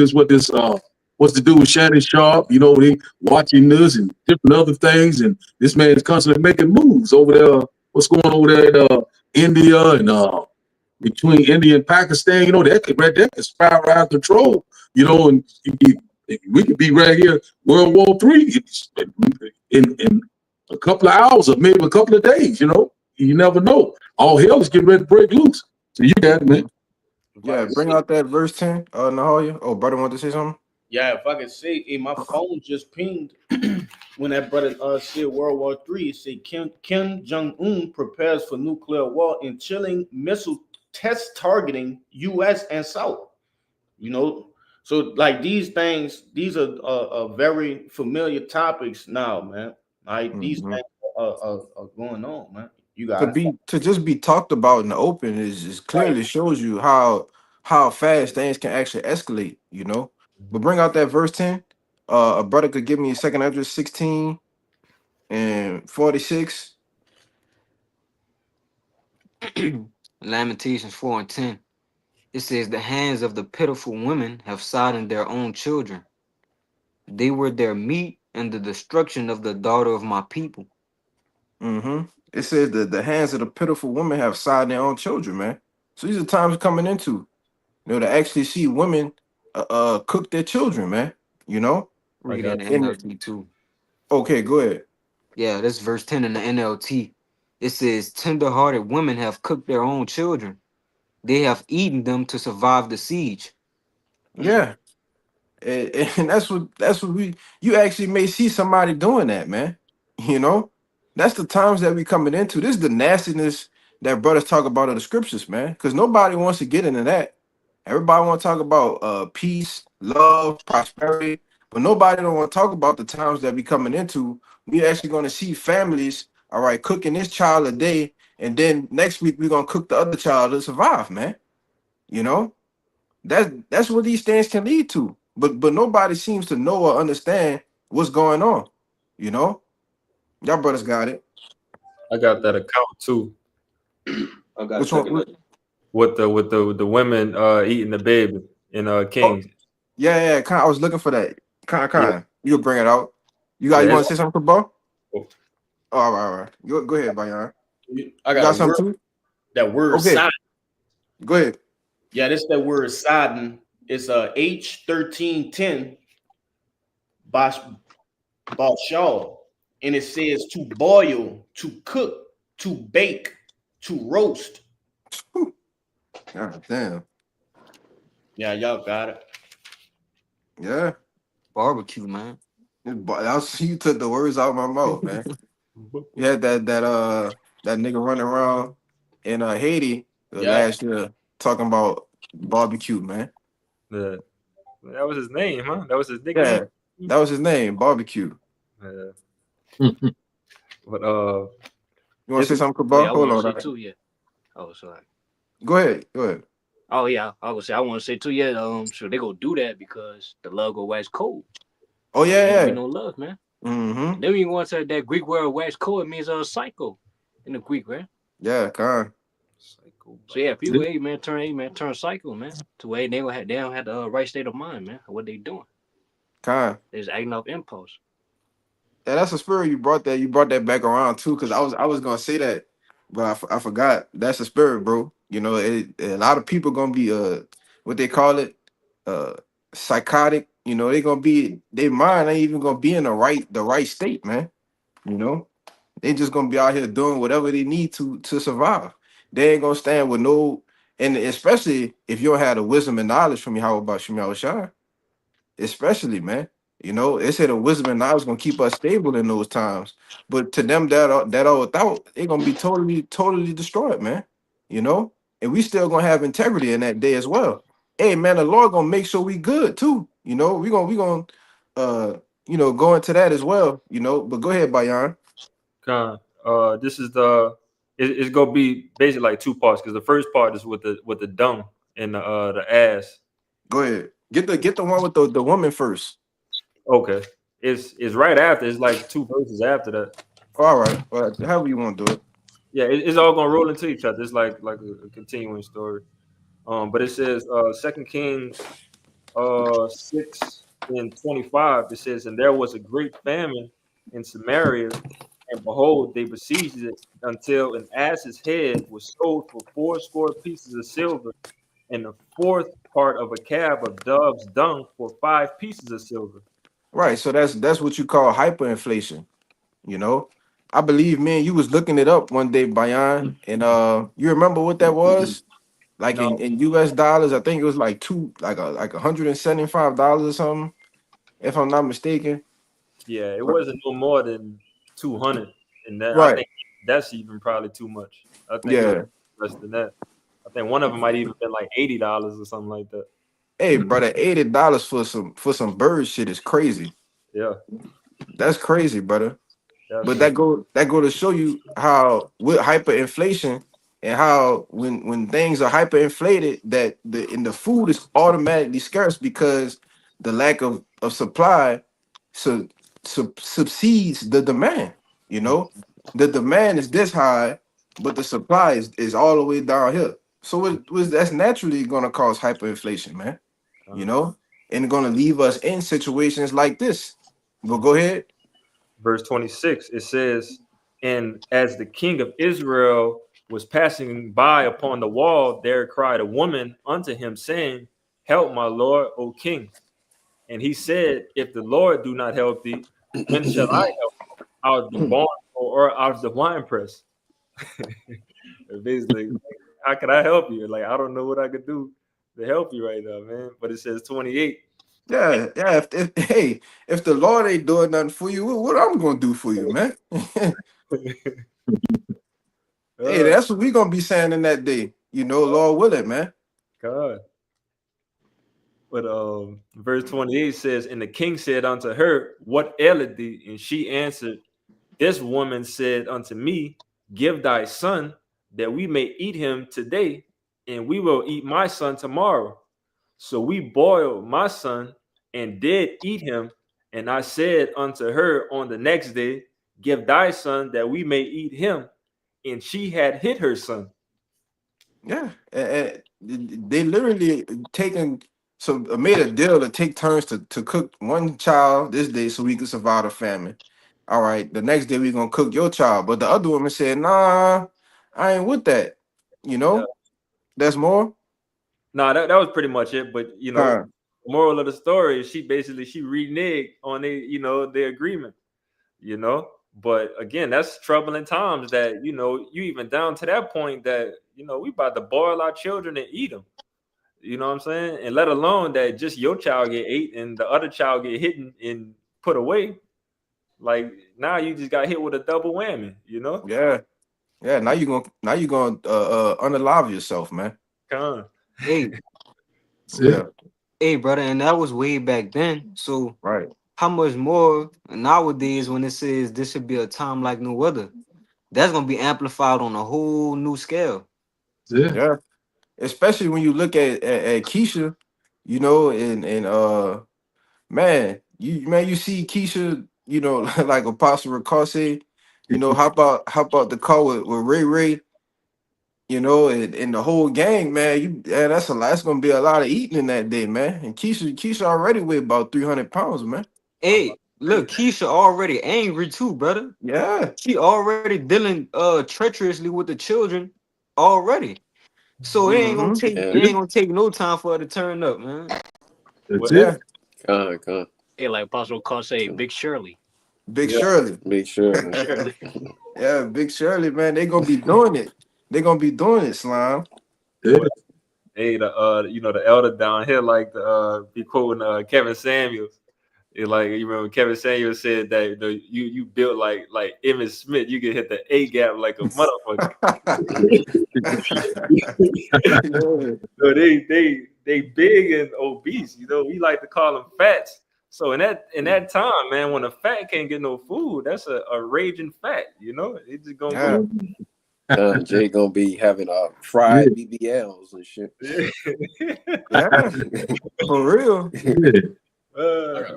Speaker 3: what's to do with Shannon Sharp, they watching this and different other things, and this man is constantly making moves over there. What's going on over there in India and between India and Pakistan, that could spiral out of control, and we could be right here, World War III, in a couple of hours or maybe a couple of days, you never know. All hell is getting ready to break loose. So you got it, man.
Speaker 1: Yeah, bring out that verse 10, Nahalia. Oh, brother want to say something?
Speaker 6: Yeah, if I could say, my phone just pinged when that brother said World War III. It said Kim Jong-un prepares for nuclear war and chilling missile test targeting U.S. and South. So like these things, these are very familiar topics now, man. Like these things are going on, man. You got
Speaker 1: to just be talked about in the open is clearly shows you how fast things can actually escalate, But bring out that verse 10. A brother could give me a second address 16 and 46.
Speaker 5: Lamentations 4:10. It says, the hands of the pitiful women have sodden their own children. They were their meat and the destruction of the daughter of my people.
Speaker 1: It says that the hands of the pitiful women have sodden their own children, man. So these are times coming into, to actually see women cook their children, man. You know.
Speaker 5: Read
Speaker 2: got
Speaker 5: in the
Speaker 1: And
Speaker 5: NLT too.
Speaker 1: okay, go ahead.
Speaker 5: Yeah, this verse 10 in the NLT. It says, tender-hearted women have cooked their own children. They have eaten them to survive the siege.
Speaker 1: Yeah, and that's what we. You actually may see somebody doing that, man. You know, that's the times that we coming into. This is the nastiness that brothers talk about in the scriptures, man. Because nobody wants to get into that. Everybody want to talk about peace, love, prosperity, but nobody don't want to talk about the times that we coming into. We actually going to see families, all right, cooking this child a day, and then next week we're gonna cook the other child to survive, man. You know, that's what these things can lead to. But nobody seems to know or understand what's going on. You know, y'all brothers got it.
Speaker 2: I got that account too
Speaker 4: I got
Speaker 1: Which one?
Speaker 4: second Ezra.
Speaker 2: with the women eating the baby in
Speaker 1: Oh,
Speaker 2: Kings.
Speaker 1: yeah. I was looking for that.
Speaker 2: Yeah,
Speaker 1: Kind. You'll bring it out. You
Speaker 2: yeah.
Speaker 1: want
Speaker 2: It's,
Speaker 1: to say something, bro?
Speaker 2: oh,
Speaker 1: Oh, all right. Go ahead, Bayan.
Speaker 6: I
Speaker 1: You
Speaker 6: got
Speaker 1: got
Speaker 6: a word.
Speaker 1: something too?
Speaker 6: That word
Speaker 1: Okay,
Speaker 6: Sidon.
Speaker 1: go ahead.
Speaker 6: Yeah, this that word Sidon. It's H1310 Bashal, and it says to boil, to cook, to bake, to roast.
Speaker 1: God damn.
Speaker 6: Yeah, y'all got it.
Speaker 1: Yeah.
Speaker 5: Barbecue, man.
Speaker 1: You took the words out of my mouth, man. You had that nigga running around in Haiti
Speaker 6: Yeah,
Speaker 1: last year talking about barbecue, man.
Speaker 2: yeah. That was his name, huh? That was his nickname.
Speaker 1: Yeah, that was his name, barbecue.
Speaker 2: Yeah. But
Speaker 1: You want to
Speaker 2: this
Speaker 1: say something,
Speaker 7: Oh
Speaker 1: Kabal?
Speaker 7: yeah, I
Speaker 1: Hold
Speaker 7: want to
Speaker 1: on.
Speaker 7: say
Speaker 1: All right.
Speaker 7: too. Yeah. Oh, sorry.
Speaker 1: Go ahead.
Speaker 7: Oh yeah, I would say I want to say too. Yeah. Sure they gonna do that because the love go wax cold.
Speaker 1: Oh
Speaker 7: Ain't gonna be
Speaker 1: yeah.
Speaker 7: no love, man.
Speaker 1: Mm-hmm.
Speaker 7: Then when you go into that Greek word wax cold, it means psycho in the Greek, right?
Speaker 1: Yeah, con.
Speaker 2: psycho.
Speaker 7: So yeah, people, turn psycho, man. To where they don't have the right state of mind, man. What they doing? They just acting off impulse.
Speaker 1: Yeah, that's a spirit you brought that. You brought that back around too, because I was gonna say that, but I forgot. That's a spirit, bro. You know, a lot of people gonna be what they call it, uh, psychotic. You know, they gonna be their mind ain't even gonna be in the right state, man. You know, they just gonna be out here doing whatever they need to survive. They ain't gonna stand with no, and especially if you don't have the wisdom and knowledge from Yahweh about Shemel Shai, especially, man. You know, they say the wisdom and knowledge gonna keep us stable in those times. But to them that are without, they're gonna be totally destroyed, man. You know, and we still gonna have integrity in that day as well. Hey man, the Lord gonna make sure we good too. You know, we gonna go into that as well, you know. But go ahead, Bayan.
Speaker 2: This is it's gonna be basically like two parts because the first part is with the dung and the ass.
Speaker 1: Go ahead. Get the one with the woman first.
Speaker 2: Okay, it's right after. It's like two verses after that.
Speaker 1: All right. Well, however you want to do it.
Speaker 2: Yeah, it's all gonna roll into each other. It's like a continuing story. But it says 2 Kings 6:25. It says, and there was a great famine in Samaria, and behold, they besieged it until an ass's head was sold for 80 pieces of silver, and the fourth part of a cab of dove's dung for 5 pieces of silver.
Speaker 1: Right. So that's what you call hyperinflation. You know, I believe, man, you was looking it up one day, Bayan, and you remember what that was? Like
Speaker 2: No,
Speaker 1: in US dollars, I think it was like $175 or something, if I'm not mistaken.
Speaker 2: yeah, it wasn't no more than 200, and that I
Speaker 1: Right.
Speaker 2: think that's even probably too much. I think it was
Speaker 1: Yeah.
Speaker 2: less than that. I think one of them might even been like $80 or something like that.
Speaker 1: Hey, brother, $80 for some bird shit is crazy.
Speaker 2: Yeah,
Speaker 1: That's crazy, brother.
Speaker 2: that's
Speaker 1: But that go to show you how with hyperinflation and how when things are hyperinflated, that the food is automatically scarce because the lack of supply subsedes the demand. You know, the demand is this high, but the supply is all the way down here. So that's naturally going to cause hyperinflation, man. You know, and going to leave us in situations like this. But go ahead.
Speaker 2: verse 26. It says, and as the king of Israel was passing by upon the wall, there cried a woman unto him, saying, help my lord, O king. And he said, if the Lord do not help thee, when shall I help thee? Out of the barn or out of the winepress? Basically, like, how can I help you? Like, I don't know what I could do to help you right now, man. But it says 28.
Speaker 1: Yeah, yeah. If the Lord ain't doing nothing for you, what I'm gonna do for you, man? Hey, that's what we gonna be saying in that day. You know, Lord willing, man.
Speaker 2: God. But verse 28 says, and the king said unto her, what aileth thee? And she answered, this woman said unto me, give thy son, that we may eat him today, and we will eat my son tomorrow. So we boiled my son and did eat him. And I said unto her on the next day, give thy son that we may eat him. And she had hid her son.
Speaker 1: Yeah, they literally made a deal to take turns to cook one child this day so we could survive the famine. All right, the next day we're gonna cook your child, but the other woman said, "Nah, I ain't with that." You know,
Speaker 2: Yeah.
Speaker 1: that's more.
Speaker 2: No, that was pretty much it. But you know,
Speaker 1: Huh.
Speaker 2: moral of the story is she reneged on their agreement. You know, but again, that's troubling times that you even down to that point that we about to boil our children and eat them. You know what I'm saying? And let alone that just your child get ate and the other child get hidden and put away. Like now you just got hit with a double whammy.
Speaker 1: Yeah, yeah. Now you gonna unalive yourself, man.
Speaker 2: Con.
Speaker 5: Hey,
Speaker 1: Yeah,
Speaker 5: hey, brother, and that was way back then. So
Speaker 1: right.
Speaker 5: how much more nowadays when it says this should be a time like no other? That's gonna be amplified on a whole new scale.
Speaker 3: Yeah.
Speaker 1: Yeah, especially when you look at Keisha, and you see Keisha, like Apostle Ricard, how about the call with Ray Ray, and the whole gang, man. That's gonna be a lot of eating in that day, man. And Keisha already weigh about 300 pounds, man.
Speaker 5: Hey, look, Keisha already angry too, brother.
Speaker 1: Yeah,
Speaker 5: She already dealing treacherously with the children already. So it ain't gonna
Speaker 1: mm-hmm.
Speaker 5: take it
Speaker 9: Yeah.
Speaker 5: ain't gonna take no time for her to turn up, man.
Speaker 3: That's
Speaker 2: Well,
Speaker 1: Yeah,
Speaker 3: it.
Speaker 9: Con.
Speaker 7: Hey, like Apostle Carl say, Big Shirley.
Speaker 1: Big
Speaker 3: Yeah.
Speaker 1: Shirley.
Speaker 9: Make sure.
Speaker 7: Shirley.
Speaker 1: Yeah, Big Shirley, man. They gonna be doing it. They gonna be doing it, Slime.
Speaker 3: Yeah.
Speaker 2: hey, the elder down here like to be quoting Kevin Samuels. Like you remember Kevin Samuels said that you built like Emmitt Smith, you can hit the A gap like a motherfucker. So they big and obese. We like to call them fats. So in that time, man, when a fat can't get no food, that's a raging fat. It's just gonna
Speaker 1: Yeah.
Speaker 2: go.
Speaker 9: Jay gonna be having fried BBLs and shit.
Speaker 1: Yeah, for real.
Speaker 3: Yeah.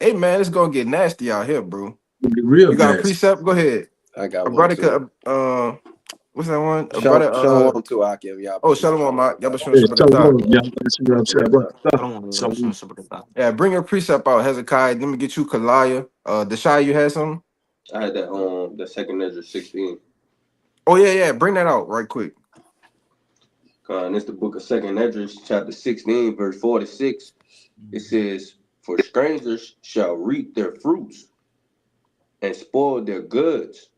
Speaker 1: Hey, man, it's gonna get nasty out here, bro.
Speaker 3: Real
Speaker 1: You got a
Speaker 3: nasty.
Speaker 1: precept? Go ahead.
Speaker 9: I got
Speaker 1: A
Speaker 9: one
Speaker 1: brother,
Speaker 9: too.
Speaker 1: what's that one? A brother,
Speaker 9: Shalom to Akim. Y'all.
Speaker 1: oh, Shalom, y'all
Speaker 3: Yeah, so
Speaker 1: Yeah, bring your precept out, Hezekiah. Let me get you Kalaya. Deshai, you had something?
Speaker 4: I had that the second Ezra 16.
Speaker 1: Oh yeah, bring that out right quick.
Speaker 4: And it's the book of Second Ezra, chapter 16, verse 46. It says, for strangers shall reap their fruits and spoil their goods,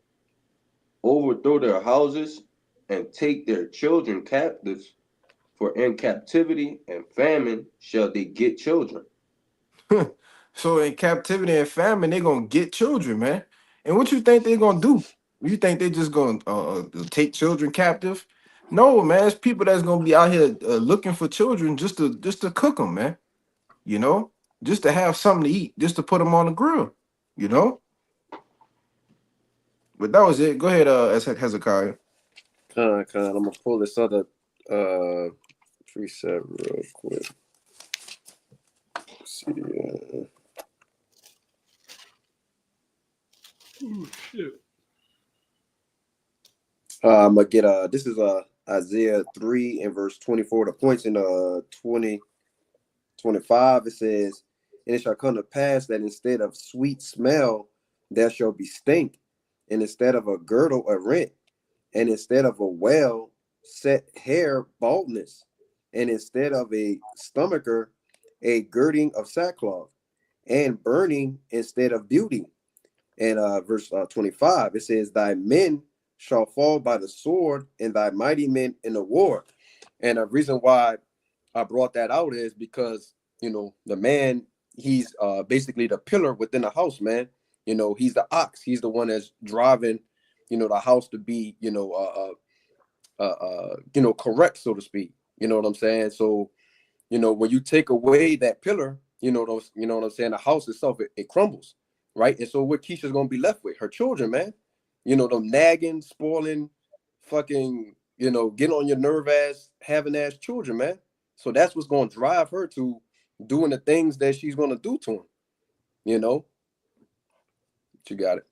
Speaker 4: overthrow their houses, and take their children captives. For in captivity and famine shall they get children.
Speaker 1: So in captivity and famine, they're gonna get children, man. And what you think they're gonna do? You think they're just gonna take children captive? No, man. It's people that's gonna be out here looking for children just to cook them, man. Just to have something to eat, just to put them on the grill. But that was it. Go ahead, Hezekiah.
Speaker 9: I'm gonna pull this other precept real quick. Let's see. I'm gonna get this is Isaiah 3 and verse 24. The points in 20:25 it says, and it shall come to pass that instead of sweet smell there shall be stink, and instead of a girdle a rent, and instead of a well set hair baldness, and instead of a stomacher, a girding of sackcloth, and burning instead of beauty. And verse 25, it says, thy men shall fall by the sword, and thy mighty men in the war. And the reason why I brought that out is because, you know, the man, he's basically the pillar within the house, man. You know, he's the ox. He's the one that's driving, you know, the house to be, correct, so to speak. You know what I'm saying? So, you know, when you take away that pillar, you know what I'm saying, the house itself, it crumbles, right? And so what Keisha's gonna be left with? Her children, man. You know, them nagging, spoiling, fucking, you know, get on your nerve ass, having ass children, man. So that's what's gonna drive her to doing the things that she's gonna do to him. You know, you got it.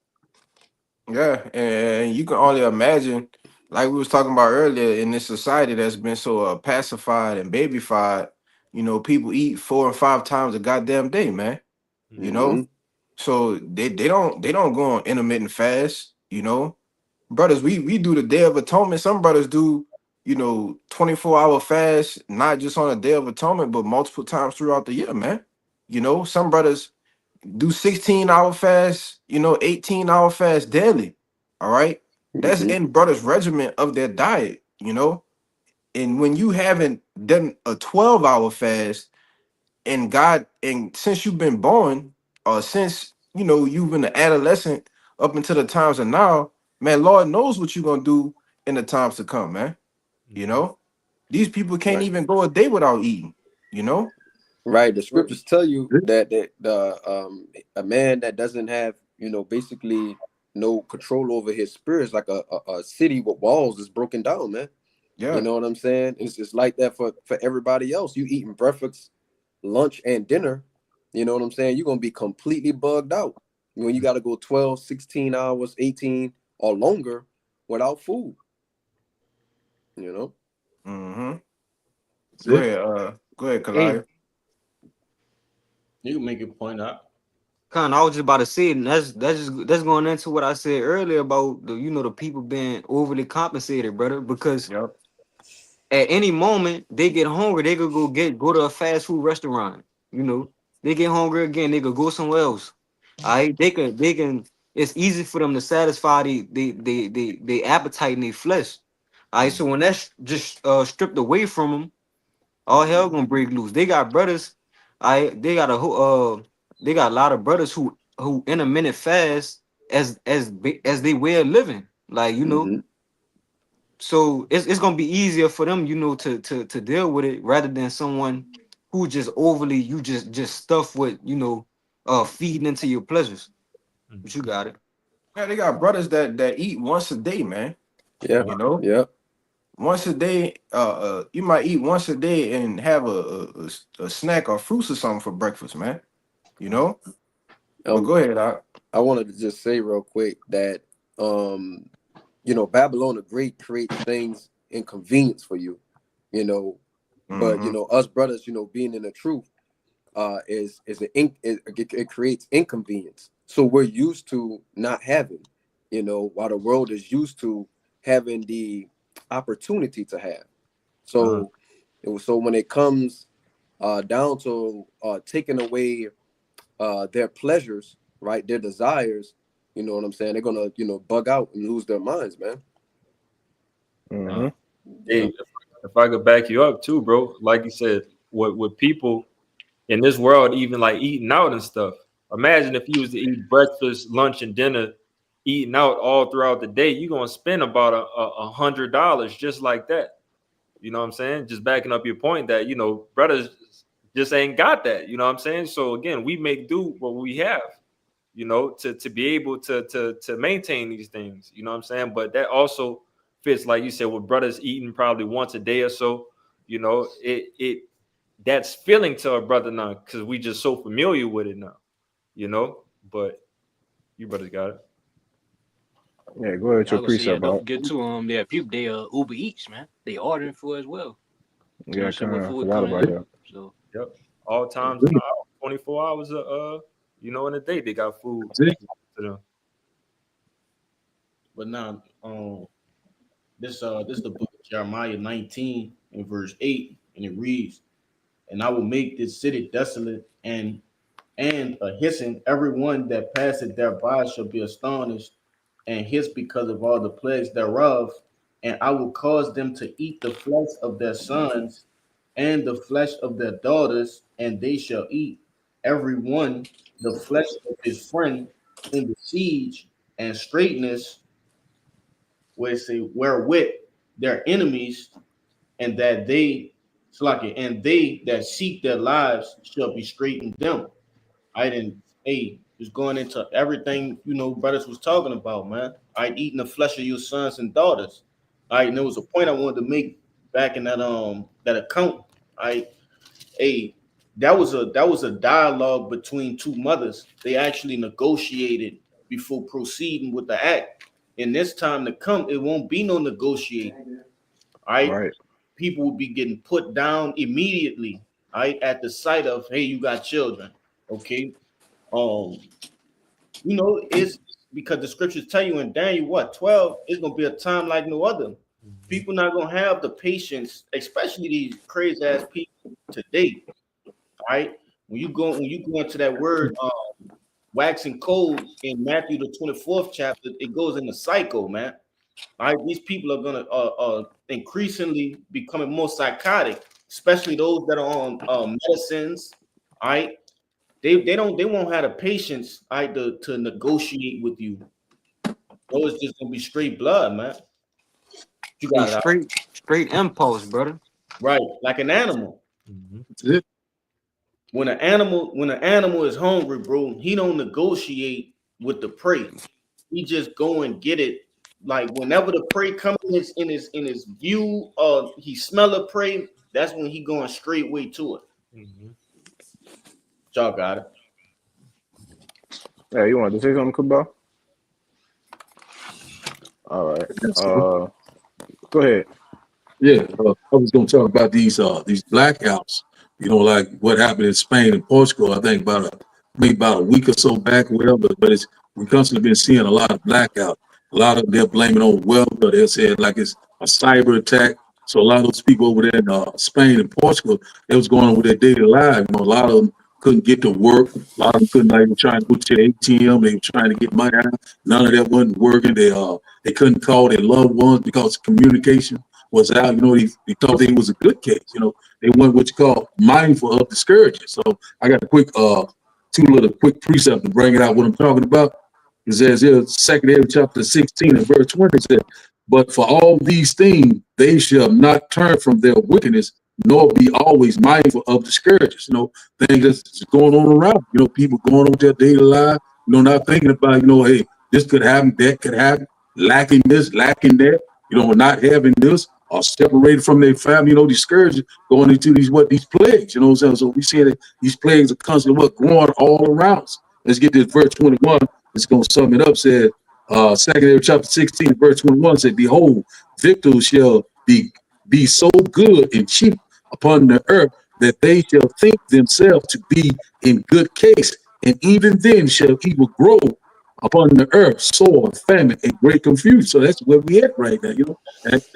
Speaker 1: Yeah, and you can only imagine, like we was talking about earlier, in this society that's been so pacified and babyfied. You know, people eat 4 and 5 times a goddamn day, man. You know,
Speaker 9: Mhm.
Speaker 1: so they don't go on intermittent fast. You know, brothers, we do the Day of Atonement. Some brothers do, 24-hour fast, not just on a Day of Atonement, but multiple times throughout the year, man. You know, some brothers do 16-hour fast, 18-hour fast daily. All right. That's
Speaker 9: Mhm.
Speaker 1: in brothers' regimen of their diet, And when you haven't done a 12-hour fast, and since you've been born, or since you've been an adolescent up until the times of now, man, Lord knows what you're gonna do in the times to come, man. You know, these people can't
Speaker 9: Right.
Speaker 1: even go a day without eating, you know.
Speaker 9: Right. The scriptures tell you that the a man that doesn't have, you know, basically no control over his spirits, like a city with walls, is broken down, man. You
Speaker 1: Yeah.
Speaker 9: know what I'm saying? It's just like that for everybody else. You eating breakfast, lunch, and dinner. You know what I'm saying? You're gonna be completely bugged out when you got to go 12, 16 hours, 18 or longer without food. You know?
Speaker 1: Mm-hmm.
Speaker 3: That's
Speaker 1: Go
Speaker 3: it.
Speaker 1: ahead,
Speaker 5: Hey,
Speaker 1: Kalaya.
Speaker 6: You can make your point out.
Speaker 5: I was just about to say, and that's going into what I said earlier about the people being overly compensated, brother. Because
Speaker 1: Yep.
Speaker 5: at any moment they get hungry, they could go to a fast food restaurant. You know, they get hungry again, they could go somewhere else. All right, they can. It's easy for them to satisfy the appetite in their flesh. All right, so when that's just stripped away from them, all hell gonna break loose. They got brothers. They got a lot of brothers who intermittent fast as they way of living. Like
Speaker 9: Mm-hmm.
Speaker 5: so it's gonna be easier for them, to deal with it rather than someone who just overly you just stuff with feeding into your pleasures. But you got it.
Speaker 1: Yeah, they got brothers that eat once a day, man.
Speaker 9: Yeah.
Speaker 1: You know,
Speaker 9: Yeah.
Speaker 1: once a day. You might eat once a day and have a snack or fruits or something for breakfast, man. You know. But go ahead, Doc.
Speaker 9: I wanted to just say real quick that Babylon the Great creates things inconvenience for you, but
Speaker 1: Mm-hmm.
Speaker 9: us brothers, being in the truth, it creates inconvenience. So we're used to not having, while the world is used to having the opportunity to have. So so when it comes down to taking away their pleasures, right, their desires, you know what I'm saying, they're gonna bug out and lose their minds, man.
Speaker 1: Mm-hmm.
Speaker 2: Hey, if I could back you up too, bro, like you said, with people in this world, even like eating out and stuff. Imagine if you was to eat breakfast, lunch, and dinner, eating out all throughout the day, you're gonna spend about $100 just like that. You know what I'm saying? Just backing up your point that brothers just ain't got that. You know what I'm saying? So again, we make do what we have. To be able to maintain these things. You know what I'm saying? But that also fits, like you said, with brothers eating probably once a day or so. It that's filling to a brother now because we just so familiar with it now. But you brothers got it.
Speaker 10: Yeah, go ahead with
Speaker 7: I
Speaker 10: your
Speaker 7: was gonna say, yeah,
Speaker 10: precept,
Speaker 7: don't
Speaker 10: Bob.
Speaker 7: forget to yeah, people they Uber Eats, man. They ordering for as well. You know what
Speaker 10: Yeah,
Speaker 7: I'm saying?
Speaker 10: kind
Speaker 7: With
Speaker 10: of
Speaker 7: food
Speaker 10: forgot
Speaker 7: coming
Speaker 10: about
Speaker 7: in.
Speaker 10: that.
Speaker 7: So
Speaker 2: Yep. All times of the hour, 24 hours in a day they got food
Speaker 3: That's it.
Speaker 2: to them.
Speaker 6: But now, this is the book of Jeremiah 19 and verse 8. And it reads, and I will make this city desolate and a hissing, everyone that passeth thereby shall be astonished and hiss because of all the plagues thereof. And I will cause them to eat the flesh of their sons and the flesh of their daughters, and they shall eat every one the flesh of his friend in the siege and straightness, where it say wherewith their enemies, and that they and they that seek their lives shall be straightened them. I didn't just going into everything brothers was talking about, man. Eating the flesh of your sons and daughters. And there was a point I wanted to make back in that account. That was a dialogue between two mothers. They actually negotiated before proceeding with the act. And this time to come, it won't be no negotiating.
Speaker 10: Right.
Speaker 6: People will be getting put down immediately, at the sight of, hey, you got children. Okay. It's because the scriptures tell you in Daniel 12, it's gonna be a time like no other. People not gonna have the patience, especially these crazy ass people today. When you go into that word waxing cold in Matthew the 24th chapter, it goes in the cycle, man. These people are gonna increasingly becoming more psychotic, especially those that are on medicines. They won't have the patience to negotiate with you. Those just gonna be straight blood, man. You got
Speaker 5: straight impulse, brother.
Speaker 6: Right, like an animal.
Speaker 3: That's it.
Speaker 6: When an animal is hungry, bro, he don't negotiate with the prey. He just go and get it. Like whenever the prey comes in his view, he smell a prey. That's when he going straight way to it. Y'all got it.
Speaker 10: Yeah, you want to say something, Kubal? All right. Go ahead.
Speaker 3: Yeah, I was going to talk about these blackouts. Like what happened in Spain and Portugal. I think maybe about a week or so back, or whatever. But we constantly been seeing a lot of blackout. A lot of them they're blaming on weather. They're saying like it's a cyber attack. So a lot of those people over there in Spain and Portugal, they was going on with their daily life. A lot of them couldn't get to work. A lot of them couldn't. They were trying to go to the ATM. They were trying to get money out. None of that wasn't working. They couldn't call their loved ones because communication was out. They thought they was a good case. They weren't what you call mindful of the scourges. So I got a quick two little quick precepts to bring it out. What I'm talking about is as here, 2 chapter 16 and verse 20 says, "But for all these things they shall not turn from their wickedness, nor be always mindful of the scourges." Things that's going on around. People going on with their daily life. Not thinking about hey, this could happen, that could happen, lacking this, lacking that. Not having this, or separated from their family. These scourges going into these plagues. So we see that these plagues are constantly growing all around us. Let's get this verse 21. It's going to sum it up. Said 2 chapter 16, verse 21 said, "Behold, victuals shall be so good and cheap upon the earth that they shall think themselves to be in good case, and even then shall evil grow upon the earth, sore, famine, and great confusion." So that's where we at right now. That's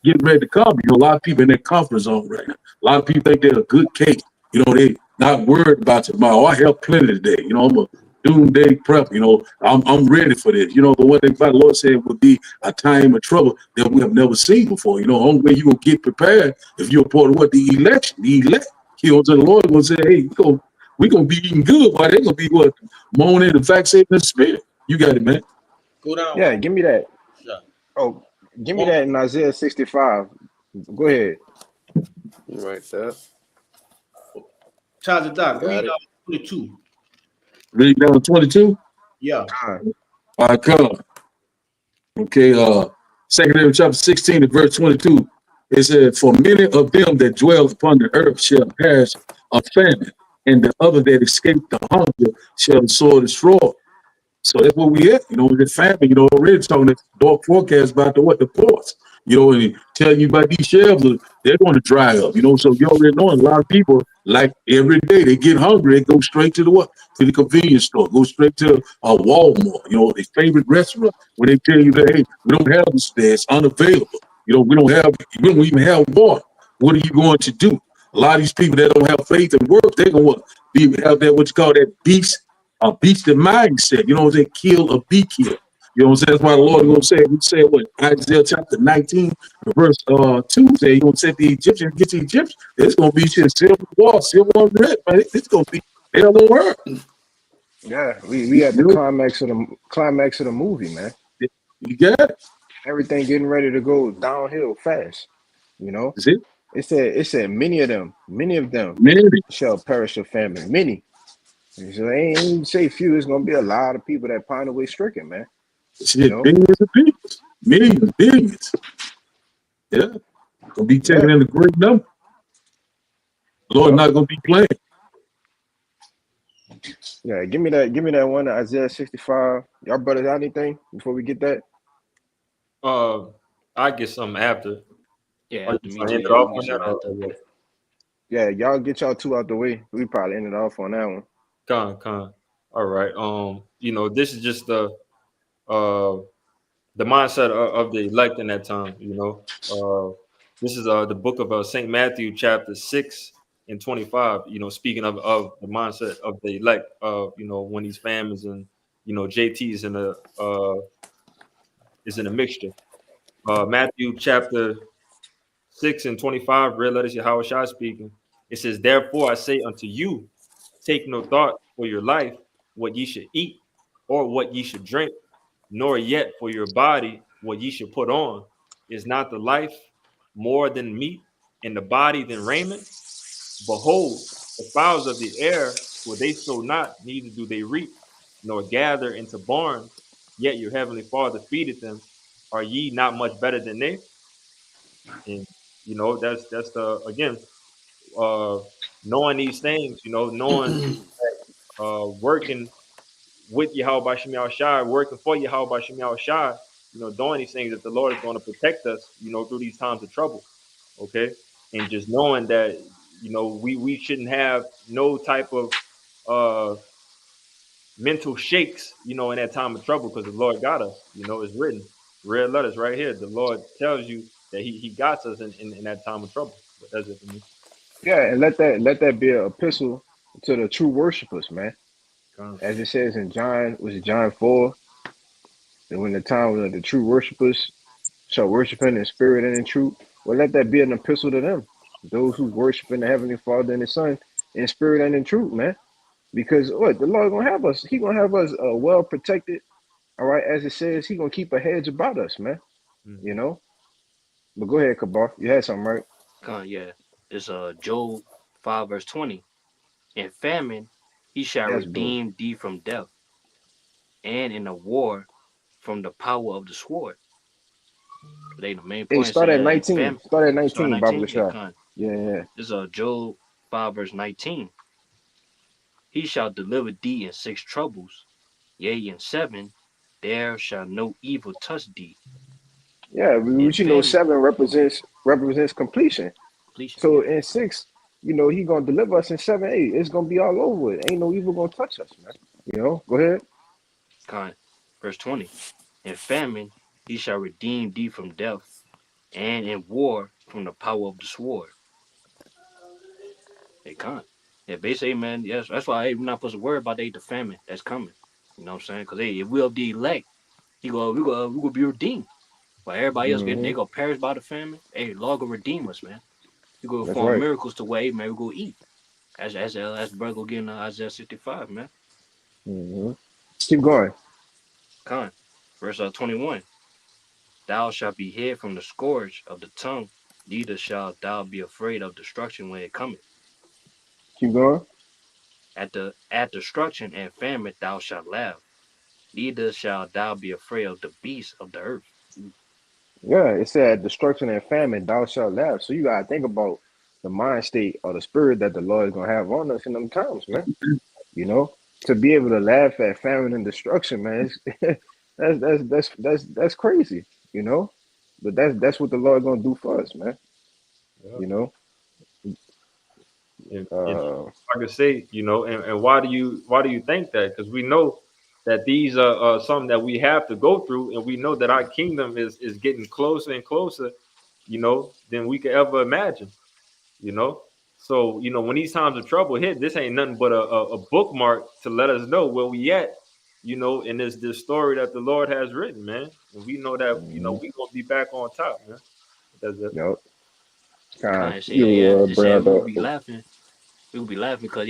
Speaker 3: getting ready to come. A lot of people in their comfort zone right now. A lot of people think they're a good case. They not worried about tomorrow. I have plenty today. I'm a doomsday prep. I'm ready for this. But what the Lord said would be a time of trouble that we have never seen before. Only way you gonna get prepared if you're a part of what the elect. So the Lord will say, hey, we're gonna be eating good, while they're gonna be moaning and vaccinating the spirit. You got it, man.
Speaker 6: Go down.
Speaker 10: Yeah, give me that.
Speaker 6: Yeah.
Speaker 10: Oh, give me that in Isaiah 65. Go ahead.
Speaker 9: Right there.
Speaker 6: Charles Doc,
Speaker 9: Got
Speaker 6: read
Speaker 9: it.
Speaker 6: 22.
Speaker 3: Read down 22.
Speaker 6: Yeah.
Speaker 3: All right, come. Okay, 2 chapter 16 and verse 22. It said, "For many of them that dwell upon the earth shall perish of famine, and the other that escape the hunger shall the sword destroy." So that's what we at, with the famine, already talking the dark forecast about the ports, and telling you about these shelves, they're going to dry up, so you already know a lot of people, like every day they get hungry, they go straight to the convenience store, go straight to a Walmart, their favorite restaurant, where they tell you that, hey, we don't have this there, it's unavailable, we don't even have water. What are you going to do? A lot of these people that don't have faith and work, they're gonna have that what you call that beast mindset. You know what I'm saying? Kill or be killed. You know what I'm saying? That's why the Lord is gonna say, we said what Isaiah chapter 19, verse 2 say, you're gonna set the Egyptians, get the Egyptians. It's gonna be shit, silver and red, man. It's gonna be hell on earth.
Speaker 10: Yeah, we at the climax of the movie, man.
Speaker 3: You got it.
Speaker 10: Everything getting ready to go downhill fast. You know,
Speaker 3: That's it.
Speaker 10: it said many of them
Speaker 3: Many.
Speaker 10: shall perish of famine. Many. And so they ain't even say few. It's gonna be a lot of people that pine away stricken, man.
Speaker 3: Shit,
Speaker 10: You know?
Speaker 3: billions of people. Millions, billions. Yeah. Gonna be taken in a great number. Lord not gonna be playing.
Speaker 10: Yeah, give me that one, Isaiah 65. Y'all brothers got anything before we get that?
Speaker 2: I get something after.
Speaker 7: Yeah,
Speaker 2: Or
Speaker 7: after
Speaker 2: you
Speaker 7: me
Speaker 2: gonna
Speaker 7: too.
Speaker 2: end it
Speaker 7: Yeah,
Speaker 2: off
Speaker 7: we
Speaker 2: on
Speaker 7: get
Speaker 2: that,
Speaker 7: some after.
Speaker 2: what?
Speaker 10: Yeah, y'all get y'all two out the way. We probably ended off on that one.
Speaker 2: Con. All right. You know, this is just the mindset of the elect in that time. You know, this is the book of Saint Matthew, chapter 6 and 25. You know, speaking of the mindset of the elect. You know, when these famines and JT's in a is in a mixture. Matthew chapter 6 and 25, red letters Yahweh Shai speaking. It says, therefore I say unto you, take no thought for your life, what ye should eat, or what ye should drink, nor yet for your body, what ye should put on. Is not the life more than meat, and the body than raiment? Behold, the fowls of the air, for they sow not, neither do they reap, nor gather into barns, yet your heavenly Father feedeth them. Are ye not much better than they? And you know, that's the again, knowing these things, you know, knowing working with Yahweh Shemiah Shai, working for Yahweh Shemiah Shai, you know, doing these things that the Lord is going to protect us, you know, through these times of trouble. Okay. And just knowing that, you know, we shouldn't have no type of mental shakes, you know, in that time of trouble, because the Lord got us. You know, it's written, red letters right here. The Lord tells you that he got us in that time of trouble. But that's it for me.
Speaker 10: Yeah, and let that be an epistle to the true worshipers, man.
Speaker 2: Con.
Speaker 10: As it says in John, was it John 4? And when the time of the true worshipers shall worship him in spirit and in truth. Well, let that be an epistle to them. Those who worship in the Heavenly Father and the Son in spirit and in truth, man. Because what the Lord gonna have us, He gonna have us well protected. All right, as it says, He gonna keep a hedge about us, man.
Speaker 2: Mm-hmm.
Speaker 10: You know. But go ahead, Kabar. You had something, right?
Speaker 7: Yeah. It's Job 5 verse 20. In famine he shall
Speaker 10: Yes, bro.
Speaker 7: redeem thee from death, and in a war from the power of the sword. They the main
Speaker 10: Hey,
Speaker 7: point
Speaker 10: start at
Speaker 7: saying in
Speaker 10: 19.
Speaker 7: famine.
Speaker 10: Start at
Speaker 7: Start
Speaker 10: 19, Baba
Speaker 7: 19. Yeah,
Speaker 10: Lashai. Yeah.
Speaker 7: This is Job 5 verse 19. He shall deliver thee in 6 troubles, yea, in 7 there shall no evil touch thee.
Speaker 10: Yeah,
Speaker 7: In
Speaker 10: which 7 represents completion. So in 6, He gonna deliver us in 7, 8. It's gonna be all over it. Ain't no evil gonna touch us, man. You know, go ahead.
Speaker 7: Verse 20. In famine he shall redeem thee from death, and in war from the power of the sword. They can't. Yeah, basically, man, yes, that's why we're not supposed to worry about the famine that's coming. You know what I'm saying? Because if we of the elect, we gonna be redeemed. While everybody else, they gonna perish by the famine. Hey, Lord gonna redeem us, man. You go
Speaker 10: That's
Speaker 7: perform
Speaker 10: right.
Speaker 7: miracles to where, hey, man, we go eat. As brother go get in Isaiah 65, man.
Speaker 10: Keep going.
Speaker 7: Verse 21. Thou shalt be hid from the scourge of the tongue, neither shalt thou be afraid of destruction when it cometh.
Speaker 10: Keep going.
Speaker 7: At destruction and famine thou shalt laugh, neither shalt thou be afraid of the beasts of the earth.
Speaker 10: Yeah, it said destruction and famine, thou shalt laugh. So you gotta think about the mind state or the spirit that the Lord is gonna have on us in them times, man. You know, to be able to laugh at famine and destruction, man, that's crazy, you know. But that's what the Lord gonna do for us, man.
Speaker 2: Yeah.
Speaker 10: You know.
Speaker 2: And like I say, you know, and why do you think that? Because we know that these are something that we have to go through, and we know that our kingdom is getting closer and closer, you know, than we could ever imagine, you know. So, you know, when these times of trouble hit, this ain't nothing but a bookmark to let us know where we at, you know, in this story that the Lord has written, man. And we know that, you know, we gonna be back on top, man. That's it.
Speaker 10: Yep.
Speaker 7: Kind of
Speaker 10: You
Speaker 7: just
Speaker 10: bring
Speaker 7: said
Speaker 10: out
Speaker 7: we would be
Speaker 10: the.
Speaker 7: laughing. We would be laughing because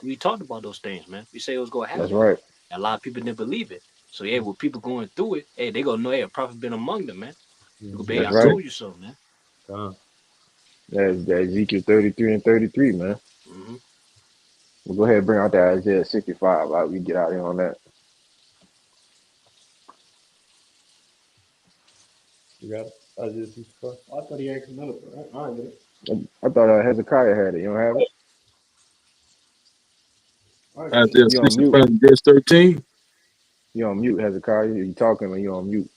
Speaker 7: we talked about those things, man. We say it was gonna
Speaker 10: That's
Speaker 7: happen.
Speaker 10: right.
Speaker 7: A lot of people didn't believe it. So yeah, with people going through it, hey, they gonna know, hey, a prophet been among them, man. You could be,
Speaker 10: That's
Speaker 7: I
Speaker 10: right.
Speaker 7: told you so, man.
Speaker 10: That's Ezekiel 33 and 33, man.
Speaker 7: Mm-hmm.
Speaker 10: We'll go ahead and bring out that Isaiah 65. We get out here on that.
Speaker 2: You got it? Isaiah 65.
Speaker 11: I thought he asked another. I get it.
Speaker 10: I thought Hezekiah had it. You don't have it?
Speaker 11: All right.
Speaker 3: Isaiah
Speaker 10: You on mute.
Speaker 3: 65 verse 13.
Speaker 10: You on mute, Hezekiah. You talking and you on mute.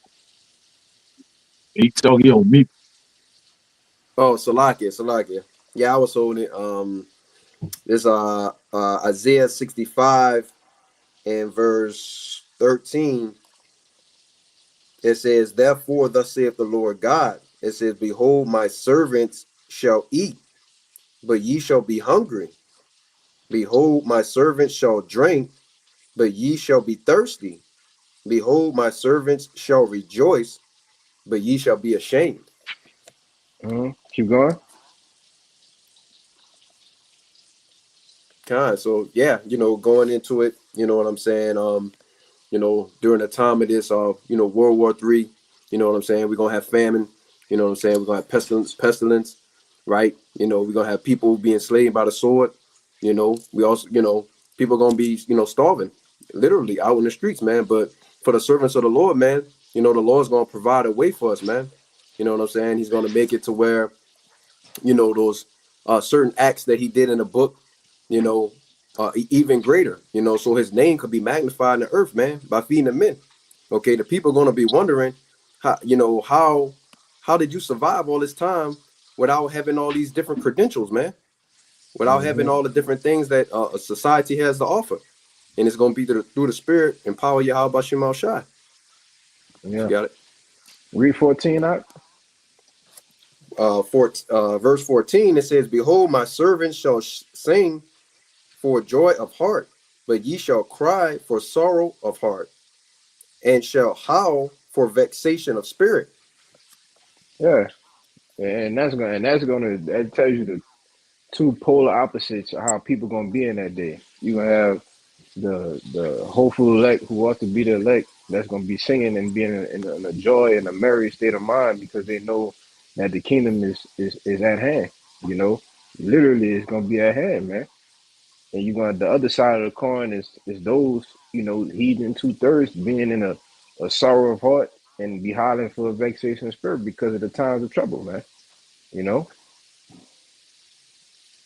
Speaker 3: He talking on me.
Speaker 9: Oh, Salakia. Yeah, I was holding it. This Isaiah 65 and verse 13. It says, therefore, thus saith the Lord God. It says, behold, my servants shall eat, but ye shall be hungry. Behold, my servants shall drink, but ye shall be thirsty. Behold, my servants shall rejoice, but ye shall be ashamed.
Speaker 10: Keep going.
Speaker 9: God, so yeah, going into it, you know what I'm saying? During the time of this World War III, you know what I'm saying? We're gonna have famine, you know what I'm saying? We're gonna have pestilence, right? We're gonna have people being slain by the sword, we also, people gonna be, starving, literally out in the streets, man. But for the servants of the Lord, man, the Lord's gonna provide a way for us, man. You know what I'm saying? He's gonna make it to where, those certain acts that he did in the book, even greater, so his name could be magnified in the earth, man, by feeding the men. Okay, the people are going to be wondering how did you survive all this time without having all these different credentials, man, without having all the different things that a society has to offer. And it's going to be through the spirit and power Yahweh Shem Shai.
Speaker 10: Yeah.
Speaker 9: You got it.
Speaker 10: Read 14 out.
Speaker 9: Verse 14, it says, behold, my servants shall sing for joy of heart, but ye shall cry for sorrow of heart, and shall howl for vexation of spirit.
Speaker 10: Yeah. And that tells you the two polar opposites of how people gonna be in that day. You gonna have the hopeful elect who ought to be the elect that's gonna be singing and being in a joy and a merry state of mind because they know that the kingdom is at hand. Literally it's gonna be at hand, man. And you gonna the other side of the coin is those heathen 2/3 being in a sorrow of heart and be hollering for a vexation of spirit because of the times of trouble, man.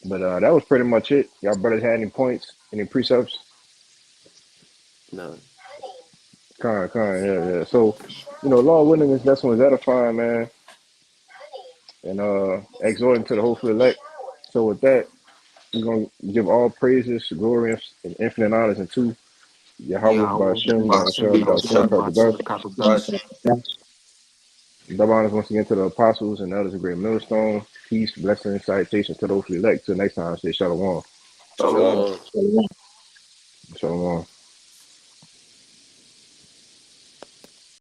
Speaker 10: But that was pretty much it. Y'all brothers had any points, any precepts?
Speaker 9: No.
Speaker 10: Yeah. So, Lord willing, this lesson was edifying, man, and exhorting to the hopeful elect. So with that, we're gonna give all praises, glory, and infinite honors unto Yahweh Ba'ashem, Yahweh Ba'ashem, Katabar. Double honors once again to the apostles and others of Great Millstone. Peace, blessing, and salutations to the hopeful elect. Till next time, say Shalom.
Speaker 9: Shalom.
Speaker 10: Shalom.